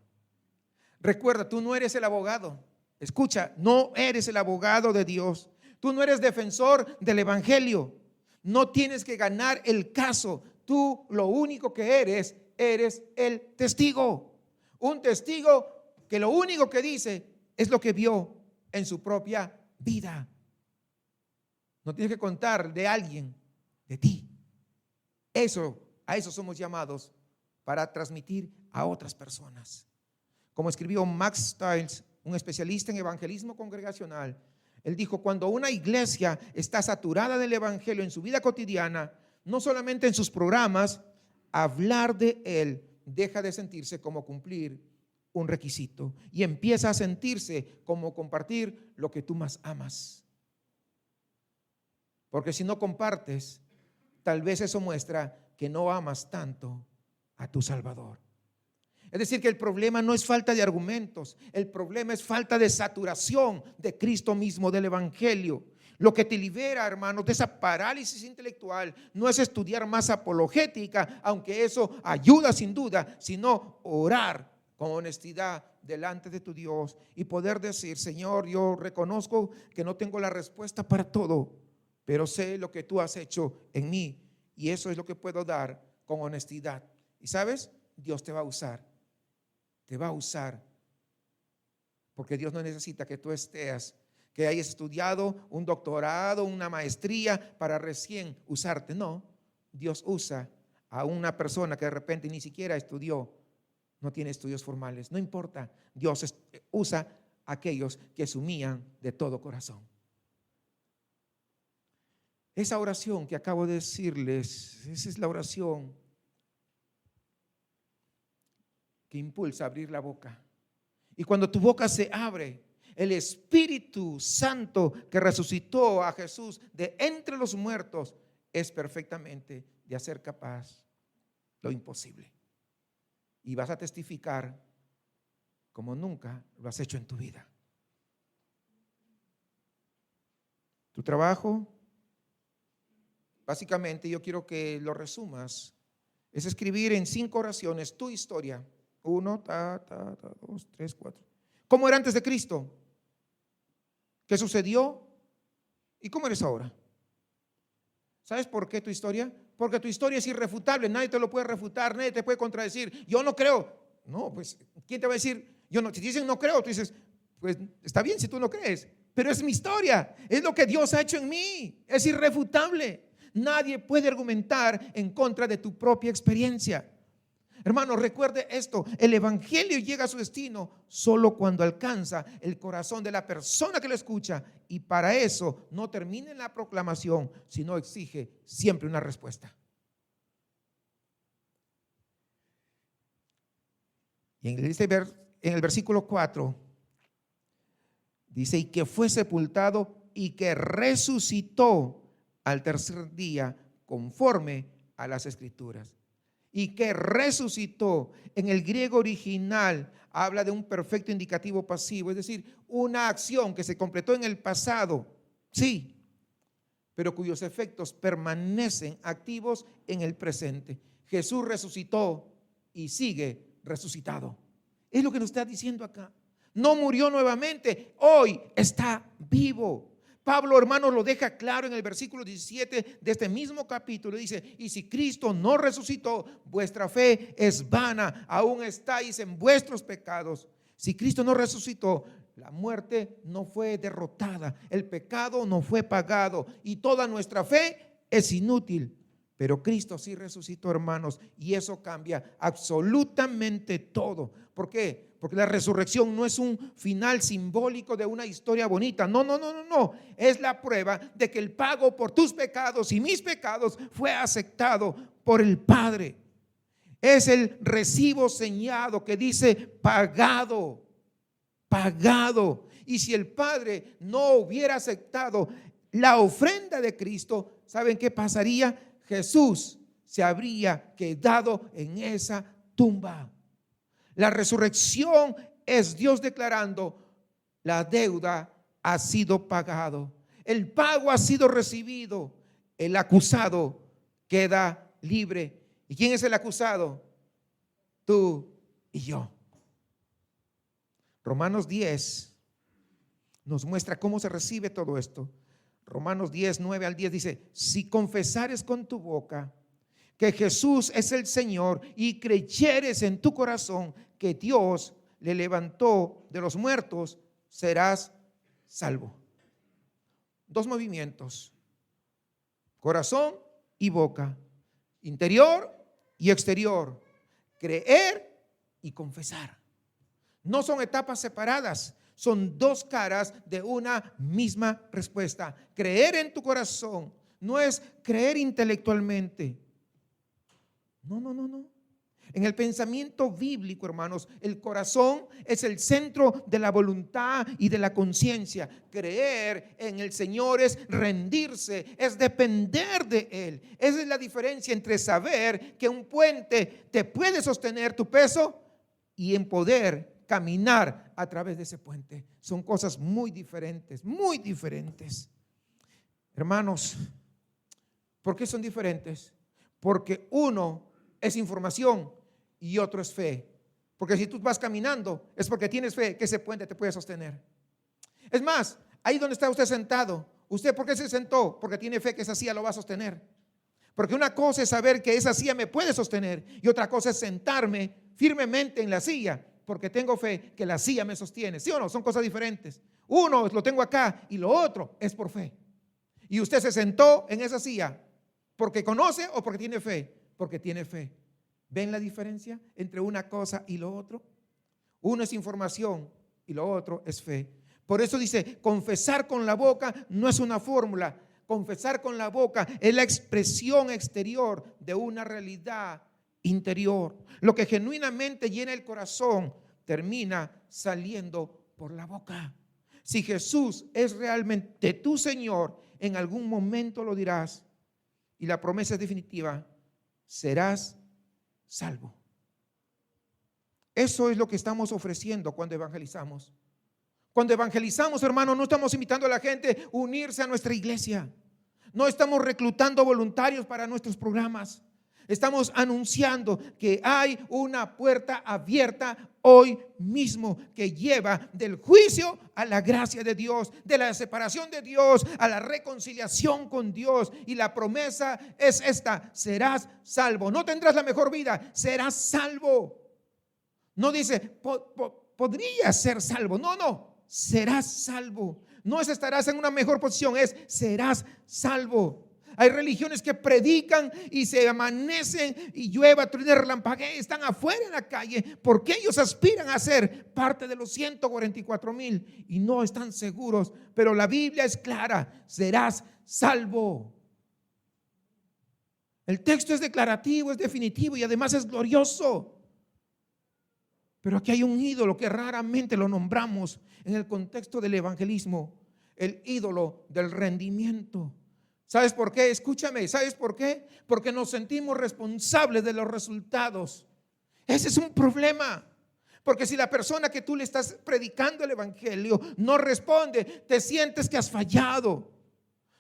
Recuerda, tú no eres el abogado. Escucha, no eres el abogado de Dios. Tú no eres defensor del evangelio. No tienes que ganar el caso. Tú lo único que eres el testigo. Un testigo que lo único que dice es lo que vio en su propia vida. No tienes que contar de alguien, de ti. A eso somos llamados, para transmitir a otras personas. Como escribió Max Stiles, un especialista en evangelismo congregacional, él dijo: cuando una iglesia está saturada del evangelio en su vida cotidiana, no solamente en sus programas, hablar de él deja de sentirse como cumplir un requisito y empieza a sentirse como compartir lo que tú más amas. Porque si no compartes, tal vez eso muestra que no amas tanto a tu Salvador. Es decir, que el problema no es falta de argumentos, el problema es falta de saturación de Cristo mismo, del evangelio. Lo que te libera, hermanos, de esa parálisis intelectual no es estudiar más apologética, aunque eso ayuda sin duda, sino orar con honestidad delante de tu Dios y poder decir: Señor, yo reconozco que no tengo la respuesta para todo, pero sé lo que tú has hecho en mí, y eso es lo que puedo dar con honestidad. Y sabes, Dios te va a usar. Te va a usar, porque Dios no necesita que tú que hayas estudiado un doctorado, una maestría para recién usarte. No, Dios usa a una persona que de repente ni siquiera estudió, no tiene estudios formales. No importa, Dios usa a aquellos que se humillan de todo corazón. Esa oración que acabo de decirles, esa es la oración que impulsa a abrir la boca. Y cuando tu boca se abre, el Espíritu Santo que resucitó a Jesús de entre los muertos es perfectamente de hacer capaz lo imposible. Y vas a testificar como nunca lo has hecho en tu vida. Tu trabajo, básicamente yo quiero que lo resumas, es escribir en 5 oraciones tu historia. 1, 2, 3, 4. ¿Cómo era antes de Cristo? ¿Qué sucedió? ¿Y cómo eres ahora? ¿Sabes por qué tu historia? Porque tu historia es irrefutable, nadie te lo puede refutar, nadie te puede contradecir. Yo no creo. No, pues, ¿quién te va a decir? Yo no. Si te dicen no creo, tú dices, pues está bien si tú no crees, pero es mi historia, es lo que Dios ha hecho en mí, es irrefutable. Nadie puede argumentar en contra de tu propia experiencia. Hermano, recuerde esto, el evangelio llega a su destino solo cuando alcanza el corazón de la persona que lo escucha, y para eso no termina en la proclamación, sino exige siempre una respuesta. Y en el versículo 4 dice, y que fue sepultado y que resucitó al tercer día conforme a las Escrituras. Y que resucitó, en el griego original habla de un perfecto indicativo pasivo, es decir, una acción que se completó en el pasado, sí, pero cuyos efectos permanecen activos en el presente. Jesús resucitó y sigue resucitado. Es lo que nos está diciendo acá. No murió nuevamente, hoy está vivo. Pablo, hermanos, lo deja claro en el versículo 17 de este mismo capítulo. Dice, y si Cristo no resucitó, vuestra fe es vana, aún estáis en vuestros pecados. Si Cristo no resucitó, la muerte no fue derrotada, el pecado no fue pagado y toda nuestra fe es inútil. Pero Cristo sí resucitó, hermanos, y eso cambia absolutamente todo. ¿Por qué? Porque la resurrección no es un final simbólico de una historia bonita. No. Es la prueba de que el pago por tus pecados y mis pecados fue aceptado por el Padre. Es el recibo sellado que dice pagado, pagado. Y si el Padre no hubiera aceptado la ofrenda de Cristo, ¿saben qué pasaría? Jesús se habría quedado en esa tumba. La resurrección es Dios declarando, la deuda ha sido pagado, el pago ha sido recibido, el acusado queda libre. ¿Y quién es el acusado? Tú y yo. Romanos 10 nos muestra cómo se recibe todo esto. Romanos 10, 9 al 10 dice, si confesares con tu boca que Jesús es el Señor y creyeres en tu corazón que Dios le levantó de los muertos, serás salvo. 2 movimientos, corazón y boca, interior y exterior, creer y confesar. No son etapas separadas, son 2 caras de una misma respuesta. Creer en tu corazón no es creer intelectualmente. No. En el pensamiento bíblico, hermanos, el corazón es el centro de la voluntad y de la conciencia. Creer en el Señor es rendirse, es depender de Él. Esa es la diferencia entre saber que un puente te puede sostener tu peso y en poder caminar a través de ese puente. Son cosas muy diferentes, muy diferentes. Hermanos, ¿por qué son diferentes? Porque uno es información y otro es fe. Porque si tú vas caminando es porque tienes fe que ese puente te puede sostener. Es más, ahí donde está usted sentado, ¿usted por qué se sentó? Porque tiene fe que esa silla lo va a sostener. Porque una cosa es saber que esa silla me puede sostener y otra cosa es sentarme firmemente en la silla porque tengo fe que la silla me sostiene. ¿Sí o no? Son cosas diferentes. Uno lo tengo acá y lo otro es por fe. Y usted se sentó en esa silla porque conoce o porque tiene fe. Porque tiene fe. ¿Ven la diferencia entre una cosa y lo otro? Uno es información y lo otro es fe. Por eso dice, confesar con la boca no es una fórmula. Confesar con la boca es la expresión exterior de una realidad interior. Lo que genuinamente llena el corazón termina saliendo por la boca. Si Jesús es realmente tu Señor, en algún momento lo dirás. Y la promesa es definitiva: serás salvo. Eso es lo que estamos ofreciendo cuando evangelizamos. Cuando evangelizamos, hermano, no estamos invitando a la gente a unirse a nuestra iglesia. No estamos reclutando voluntarios para nuestros programas. Estamos anunciando que hay una puerta abierta hoy mismo que lleva del juicio a la gracia de Dios, de la separación de Dios a la reconciliación con Dios. Y la promesa es esta: serás salvo. No tendrás la mejor vida, serás salvo. No dice podrías ser salvo. No, serás salvo. No es estarás en una mejor posición, es serás salvo. Hay religiones que predican y se amanecen y llueva, truena, relampaguea, están afuera en la calle porque ellos aspiran a ser parte de los 144,000 y no están seguros. Pero la Biblia es clara: serás salvo. El texto es declarativo, es definitivo y además es glorioso. Pero aquí hay un ídolo que raramente lo nombramos en el contexto del evangelismo: el ídolo del rendimiento. ¿Sabes por qué? Escúchame, ¿sabes por qué? Porque nos sentimos responsables de los resultados. Ese es un problema. Porque si la persona que tú le estás predicando el evangelio no responde, te sientes que has fallado.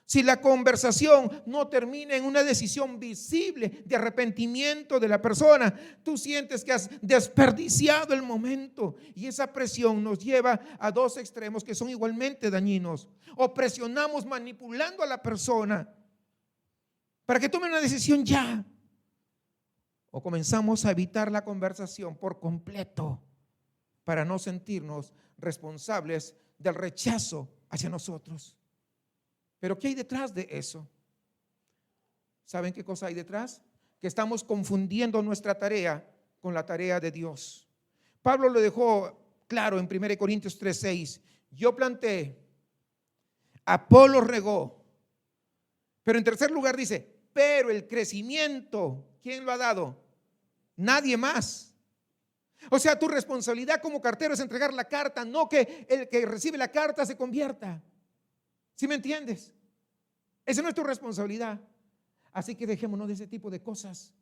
Si la conversación no termina en una decisión visible de arrepentimiento de la persona, tú sientes que has desperdiciado el momento. Y esa presión nos lleva a dos extremos que son igualmente dañinos. O presionamos manipulando a la persona para que tome una decisión ya. O comenzamos a evitar la conversación por completo para no sentirnos responsables del rechazo hacia nosotros. Pero ¿qué hay detrás de eso? ¿Saben qué cosa hay detrás? Que estamos confundiendo nuestra tarea con la tarea de Dios. Pablo lo dejó claro en 1 Corintios 3:6. Yo planté, Apolo regó, pero en tercer lugar dice, pero el crecimiento, ¿quién lo ha dado? Nadie más. O sea, tu responsabilidad como cartero es entregar la carta, no que el que recibe la carta se convierta. ¿Sí me entiendes? Esa no es tu responsabilidad. Así que dejémonos de ese tipo de cosas.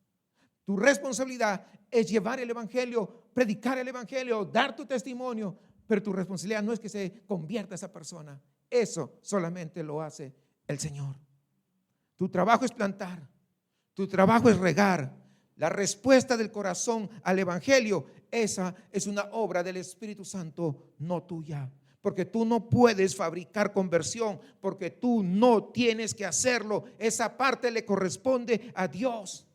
Tu responsabilidad es llevar el evangelio, predicar el evangelio, dar tu testimonio, pero tu responsabilidad no es que se convierta esa persona. Eso solamente lo hace el Señor. Tu trabajo es plantar, tu trabajo es regar. La respuesta del corazón al evangelio, esa es una obra del Espíritu Santo, no tuya. Porque tú no puedes fabricar conversión, porque tú no tienes que hacerlo. Esa parte le corresponde a Dios.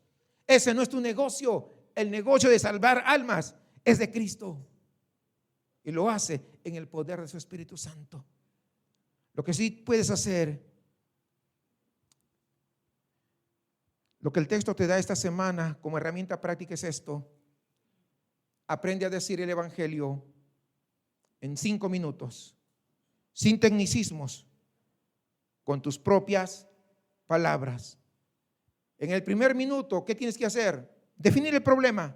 Ese no es tu negocio. El negocio de salvar almas es de Cristo. Y lo hace en el poder de su Espíritu Santo. Lo que sí puedes hacer, lo que el texto te da esta semana como herramienta práctica es esto: aprende a decir el evangelio en 5 minutos, sin tecnicismos, con tus propias palabras. En el primer minuto, ¿qué tienes que hacer? Definir el problema.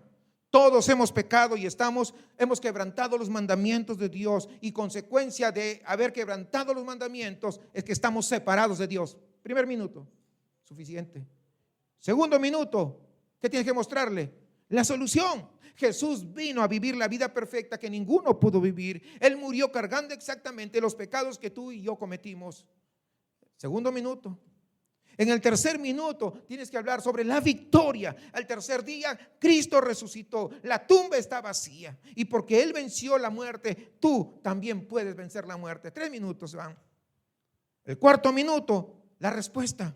Todos hemos pecado y hemos quebrantado los mandamientos de Dios, y consecuencia de haber quebrantado los mandamientos es que estamos separados de Dios. Primer minuto, suficiente. Segundo minuto, ¿qué tienes que mostrarle? La solución. Jesús vino a vivir la vida perfecta que ninguno pudo vivir. Él murió cargando exactamente los pecados que tú y yo cometimos. Segundo minuto. En el tercer minuto tienes que hablar sobre la victoria. Al tercer día Cristo resucitó, la tumba está vacía, y porque Él venció la muerte, tú también puedes vencer la muerte. 3 minutos van. El cuarto minuto, la respuesta: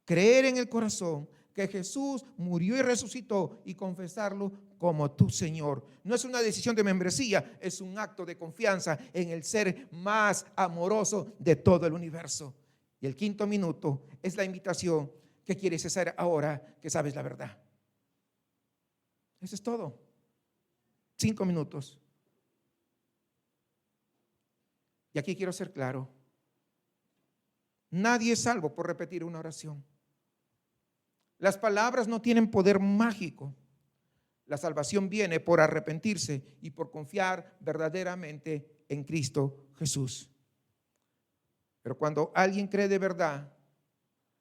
creer en el corazón que Jesús murió y resucitó y confesarlo como tu Señor. No es una decisión de membresía, es un acto de confianza en el ser más amoroso de todo el universo. Y el quinto minuto es la invitación: ¿qué quieres hacer ahora que sabes la verdad? Eso es todo. 5 minutos. Y aquí quiero ser claro: nadie es salvo por repetir una oración. Las palabras no tienen poder mágico. La salvación viene por arrepentirse y por confiar verdaderamente en Cristo Jesús. Pero cuando alguien cree de verdad,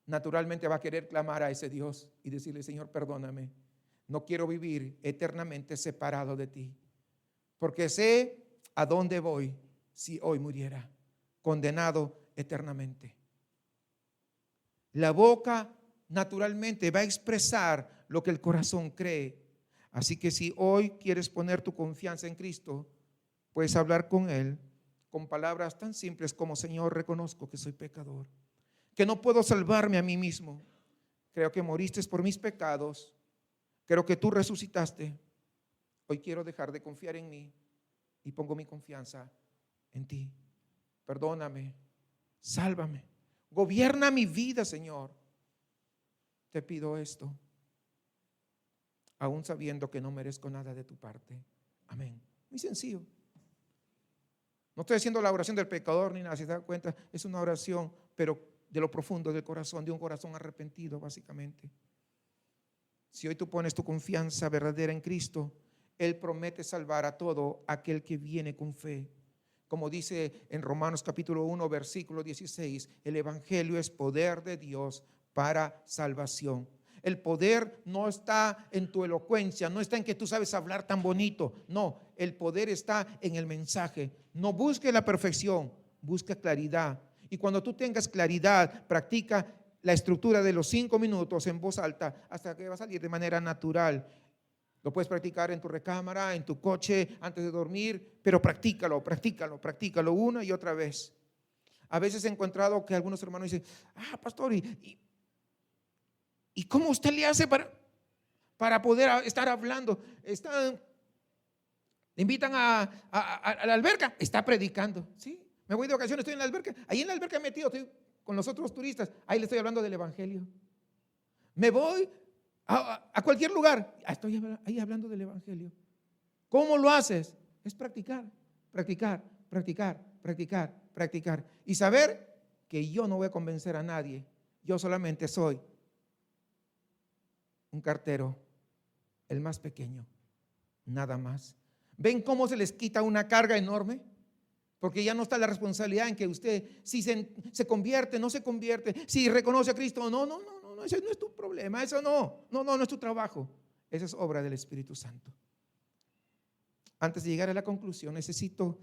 naturalmente va a querer clamar a ese Dios y decirle: Señor, perdóname, no quiero vivir eternamente separado de ti, porque sé a dónde voy si hoy muriera, condenado eternamente. La boca naturalmente va a expresar lo que el corazón cree. Así que si hoy quieres poner tu confianza en Cristo, puedes hablar con Él con palabras tan simples como: Señor, reconozco que soy pecador, que no puedo salvarme a mí mismo. Creo que moriste por mis pecados. Creo que tú resucitaste. Hoy quiero dejar de confiar en mí y pongo mi confianza en ti. Perdóname, sálvame, gobierna mi vida, Señor. Te pido esto, aún sabiendo que no merezco nada de tu parte. Amén. Muy sencillo. No estoy haciendo la oración del pecador ni nada, si se da cuenta, es una oración, pero de lo profundo del corazón, de un corazón arrepentido, básicamente. Si hoy tú pones tu confianza verdadera en Cristo, Él promete salvar a todo aquel que viene con fe. Como dice en Romanos capítulo 1, versículo 16, el evangelio es poder de Dios para salvación. El poder no está en tu elocuencia, no está en que tú sabes hablar tan bonito. No, el poder está en el mensaje. No busques la perfección, busca claridad. Y cuando tú tengas claridad, practica la estructura de los 5 minutos en voz alta hasta que va a salir de manera natural. Lo puedes practicar en tu recámara, en tu coche, antes de dormir, pero practícalo una y otra vez. A veces he encontrado que algunos hermanos dicen: pastor, ¿y cómo usted le hace para poder estar hablando? Le invitan a la alberca, está predicando. Sí, me voy de vacaciones, estoy en la alberca. Ahí en la alberca metido, estoy con los otros turistas. Ahí le estoy hablando del evangelio. Me voy a cualquier lugar, estoy ahí hablando del evangelio. ¿Cómo lo haces? Es practicar. Y saber que yo no voy a convencer a nadie. Yo solamente soy un cartero, el más pequeño, nada más. ¿Ven cómo se les quita una carga enorme? Porque ya no está la responsabilidad en que usted, si se convierte, no se convierte, si reconoce a Cristo, no, ese no es tu problema, eso no es tu trabajo. Esa es obra del Espíritu Santo. Antes de llegar a la conclusión, necesito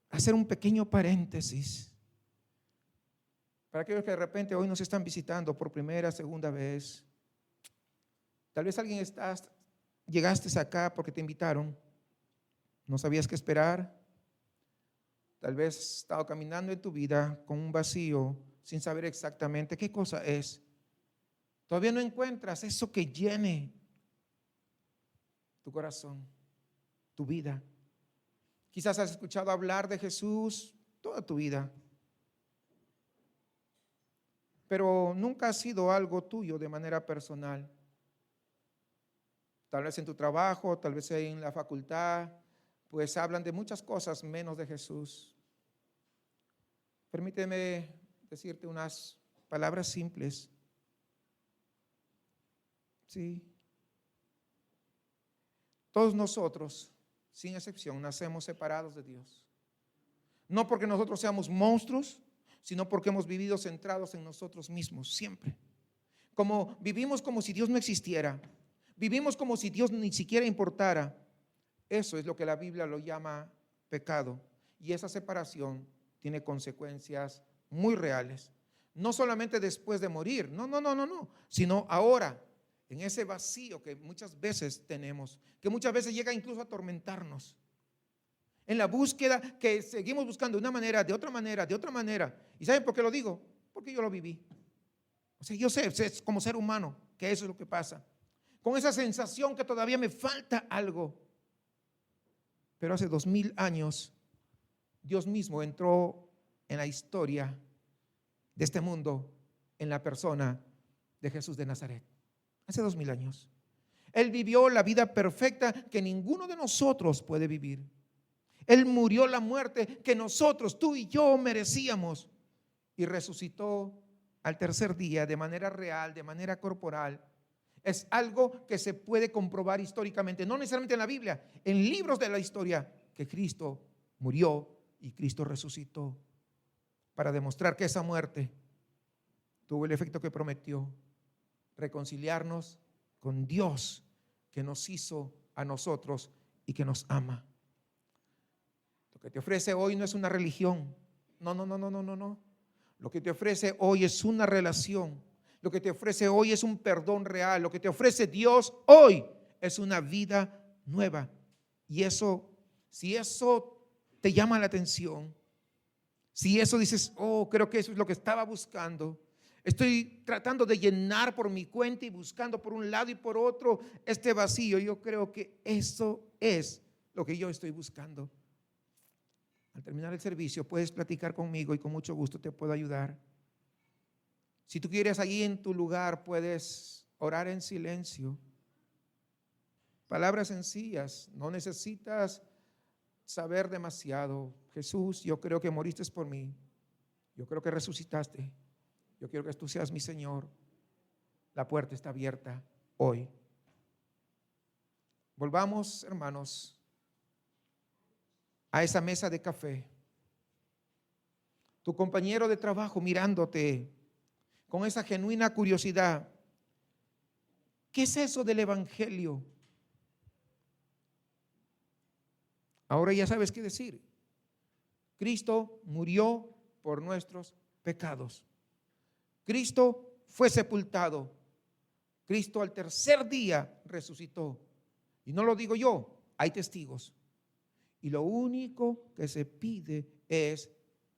hacer un pequeño paréntesis. Para aquellos que de repente hoy nos están visitando por primera, segunda vez. Tal vez alguien llegaste acá porque te invitaron, no sabías qué esperar. Tal vez has estado caminando en tu vida con un vacío sin saber exactamente qué cosa es. Todavía no encuentras eso que llene tu corazón, tu vida. Quizás has escuchado hablar de Jesús toda tu vida, pero nunca ha sido algo tuyo de manera personal. Tal vez en tu trabajo, tal vez en la facultad, pues hablan de muchas cosas menos de Jesús. Permíteme decirte unas palabras simples. Sí. Todos nosotros, sin excepción, nacemos separados de Dios. No porque nosotros seamos monstruos, sino porque hemos vivido centrados en nosotros mismos siempre. Vivimos como si Dios no existiera. Vivimos como si Dios ni siquiera importara. Eso es lo que la Biblia lo llama pecado. Y esa separación tiene consecuencias muy reales. No solamente después de morir, no, sino ahora, en ese vacío que muchas veces tenemos, que muchas veces llega incluso a atormentarnos. En la búsqueda que seguimos buscando de una manera, de otra manera. ¿Y saben por qué lo digo? Porque yo lo viví. O sea, yo sé como ser humano que eso es lo que pasa. Con esa sensación que todavía me falta algo. Pero hace 2000 años, Dios mismo entró en la historia de este mundo en la persona de Jesús de Nazaret. Hace 2000 años. Él vivió la vida perfecta que ninguno de nosotros puede vivir. Él murió la muerte que nosotros, tú y yo, merecíamos. Y resucitó al tercer día de manera real, de manera corporal. Es algo que se puede comprobar históricamente, no necesariamente en la Biblia, en libros de la historia, que Cristo murió y Cristo resucitó para demostrar que esa muerte tuvo el efecto que prometió: reconciliarnos con Dios, que nos hizo a nosotros y que nos ama. Lo que te ofrece hoy no es una religión. No. Lo que te ofrece hoy es una relación. Lo que te ofrece hoy es un perdón real. Lo que te ofrece Dios hoy es una vida nueva. Y eso, si eso te llama la atención, si eso dices, oh, creo que eso es lo que estaba buscando, estoy tratando de llenar por mi cuenta y buscando por un lado y por otro este vacío, yo creo que eso es lo que yo estoy buscando. Al terminar el servicio puedes platicar conmigo y con mucho gusto te puedo ayudar. Si tú quieres, allí en tu lugar puedes orar en silencio. Palabras sencillas, no necesitas saber demasiado. Jesús, yo creo que moriste por mí. Yo creo que resucitaste. Yo quiero que tú seas mi Señor. La puerta está abierta hoy. Volvamos, hermanos, a esa mesa de café. Tu compañero de trabajo mirándote con esa genuina curiosidad. ¿Qué es eso del evangelio? Ahora ya sabes qué decir. Cristo murió por nuestros pecados. Cristo fue sepultado. Cristo al tercer día resucitó. Y no lo digo yo, hay testigos. Y lo único que se pide es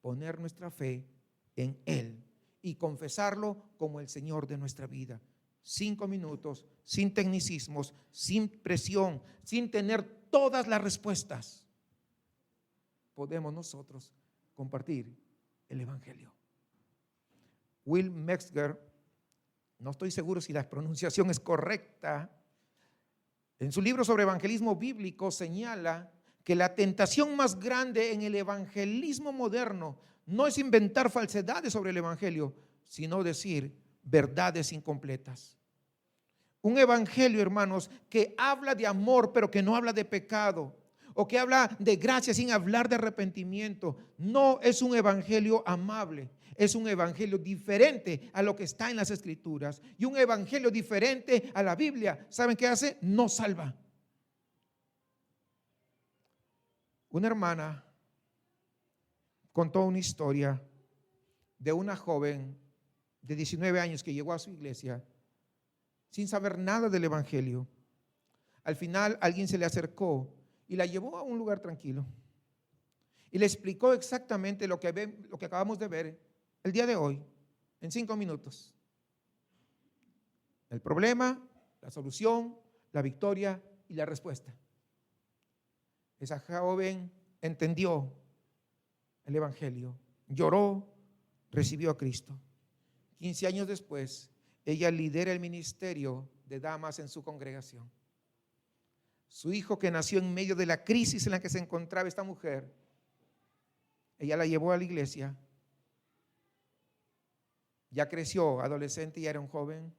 poner nuestra fe en Él y confesarlo como el Señor de nuestra vida. 5 minutos, sin tecnicismos, sin presión, sin tener todas las respuestas. Podemos nosotros compartir el evangelio. Will Metzger, no estoy seguro si la pronunciación es correcta, en su libro sobre evangelismo bíblico señala que la tentación más grande en el evangelismo moderno no es inventar falsedades sobre el evangelio, sino decir verdades incompletas. Un evangelio, hermanos, que habla de amor pero que no habla de pecado, o que habla de gracia sin hablar de arrepentimiento, no es un evangelio amable. Es un evangelio diferente a lo que está en las Escrituras. Y un evangelio diferente a la Biblia, ¿saben qué hace? No salva. Una hermana contó una historia de una joven de 19 años que llegó a su iglesia sin saber nada del evangelio. Al final alguien se le acercó y la llevó a un lugar tranquilo y le explicó exactamente lo que acabamos de ver el día de hoy, en 5 minutos. El problema, la solución, la victoria y la respuesta. Esa joven entendió el evangelio, lloró, recibió a Cristo. 15 años después, ella lidera el ministerio de damas en su congregación. Su hijo, que nació en medio de la crisis en la que se encontraba esta mujer, ella la llevó a la iglesia. Ya creció, adolescente, ya era un joven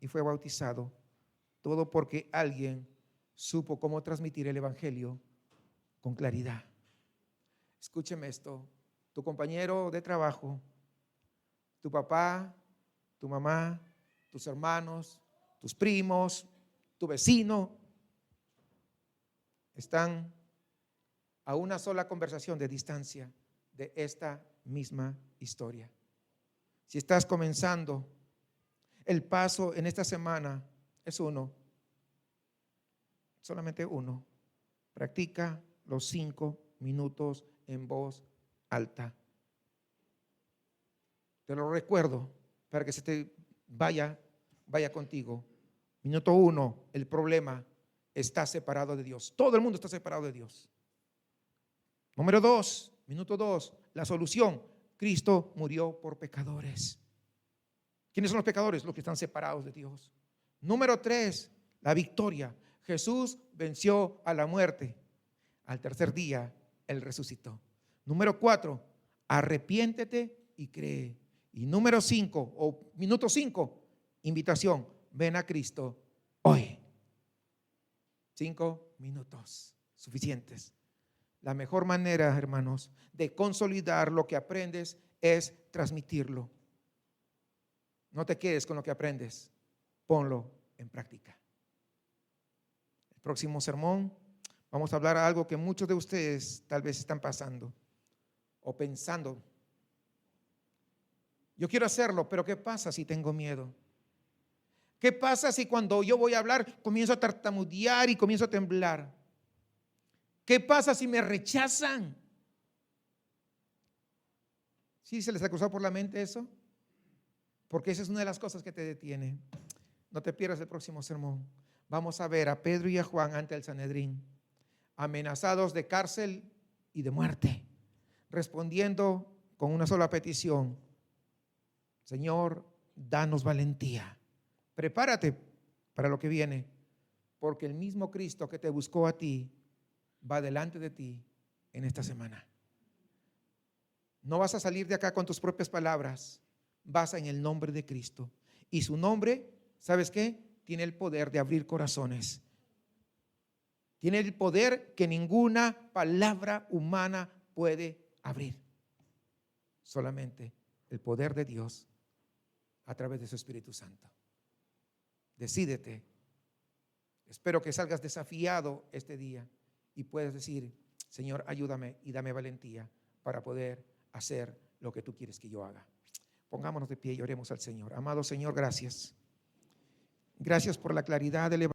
y fue bautizado. Todo porque alguien supo cómo transmitir el evangelio con claridad. Escúcheme esto: tu compañero de trabajo, tu papá, tu mamá, tus hermanos, tus primos, tu vecino, están a una sola conversación de distancia de esta misma historia. Si estás comenzando, el paso en esta semana es uno, solamente uno. Practica los 5 minutos en voz alta. Te lo recuerdo para que se te vaya contigo. Minuto 1, el problema está separado de Dios. Todo el mundo está separado de Dios. Número 2, minuto 2, la solución: Cristo murió por pecadores. ¿Quiénes son los pecadores? Los que están separados de Dios. Número 3, la victoria. Jesús venció a la muerte. Al tercer día, Él resucitó. Número 4, arrepiéntete y cree. Y número 5, o minuto 5, invitación: ven a Cristo hoy. 5 minutos suficientes. La mejor manera, hermanos, de consolidar lo que aprendes es transmitirlo. No te quedes con lo que aprendes, ponlo en práctica. El próximo sermón vamos a hablar de algo que muchos de ustedes tal vez están pasando o pensando. Yo quiero hacerlo, pero ¿qué pasa si tengo miedo? ¿Qué pasa si cuando yo voy a hablar comienzo a tartamudear y comienzo a temblar? ¿Qué pasa si me rechazan? ¿Sí se les ha cruzado por la mente eso? Porque esa es una de las cosas que te detiene. No te pierdas el próximo sermón. Vamos a ver a Pedro y a Juan ante el Sanedrín, amenazados de cárcel y de muerte, respondiendo con una sola petición: Señor, danos valentía. Prepárate para lo que viene, porque el mismo Cristo que te buscó a ti va delante de ti en esta semana. No vas a salir de acá con tus propias palabras, vas en el nombre de Cristo. Y su nombre, ¿sabes qué? Tiene el poder de abrir corazones. Tiene el poder que ninguna palabra humana puede abrir. Solamente el poder de Dios a través de su Espíritu Santo. Decídete. Espero que salgas desafiado este día y puedas decir: Señor, ayúdame y dame valentía para poder hacer lo que tú quieres que yo haga. Pongámonos de pie y oremos al Señor. Amado Señor, gracias. Gracias por la claridad del Evangelio.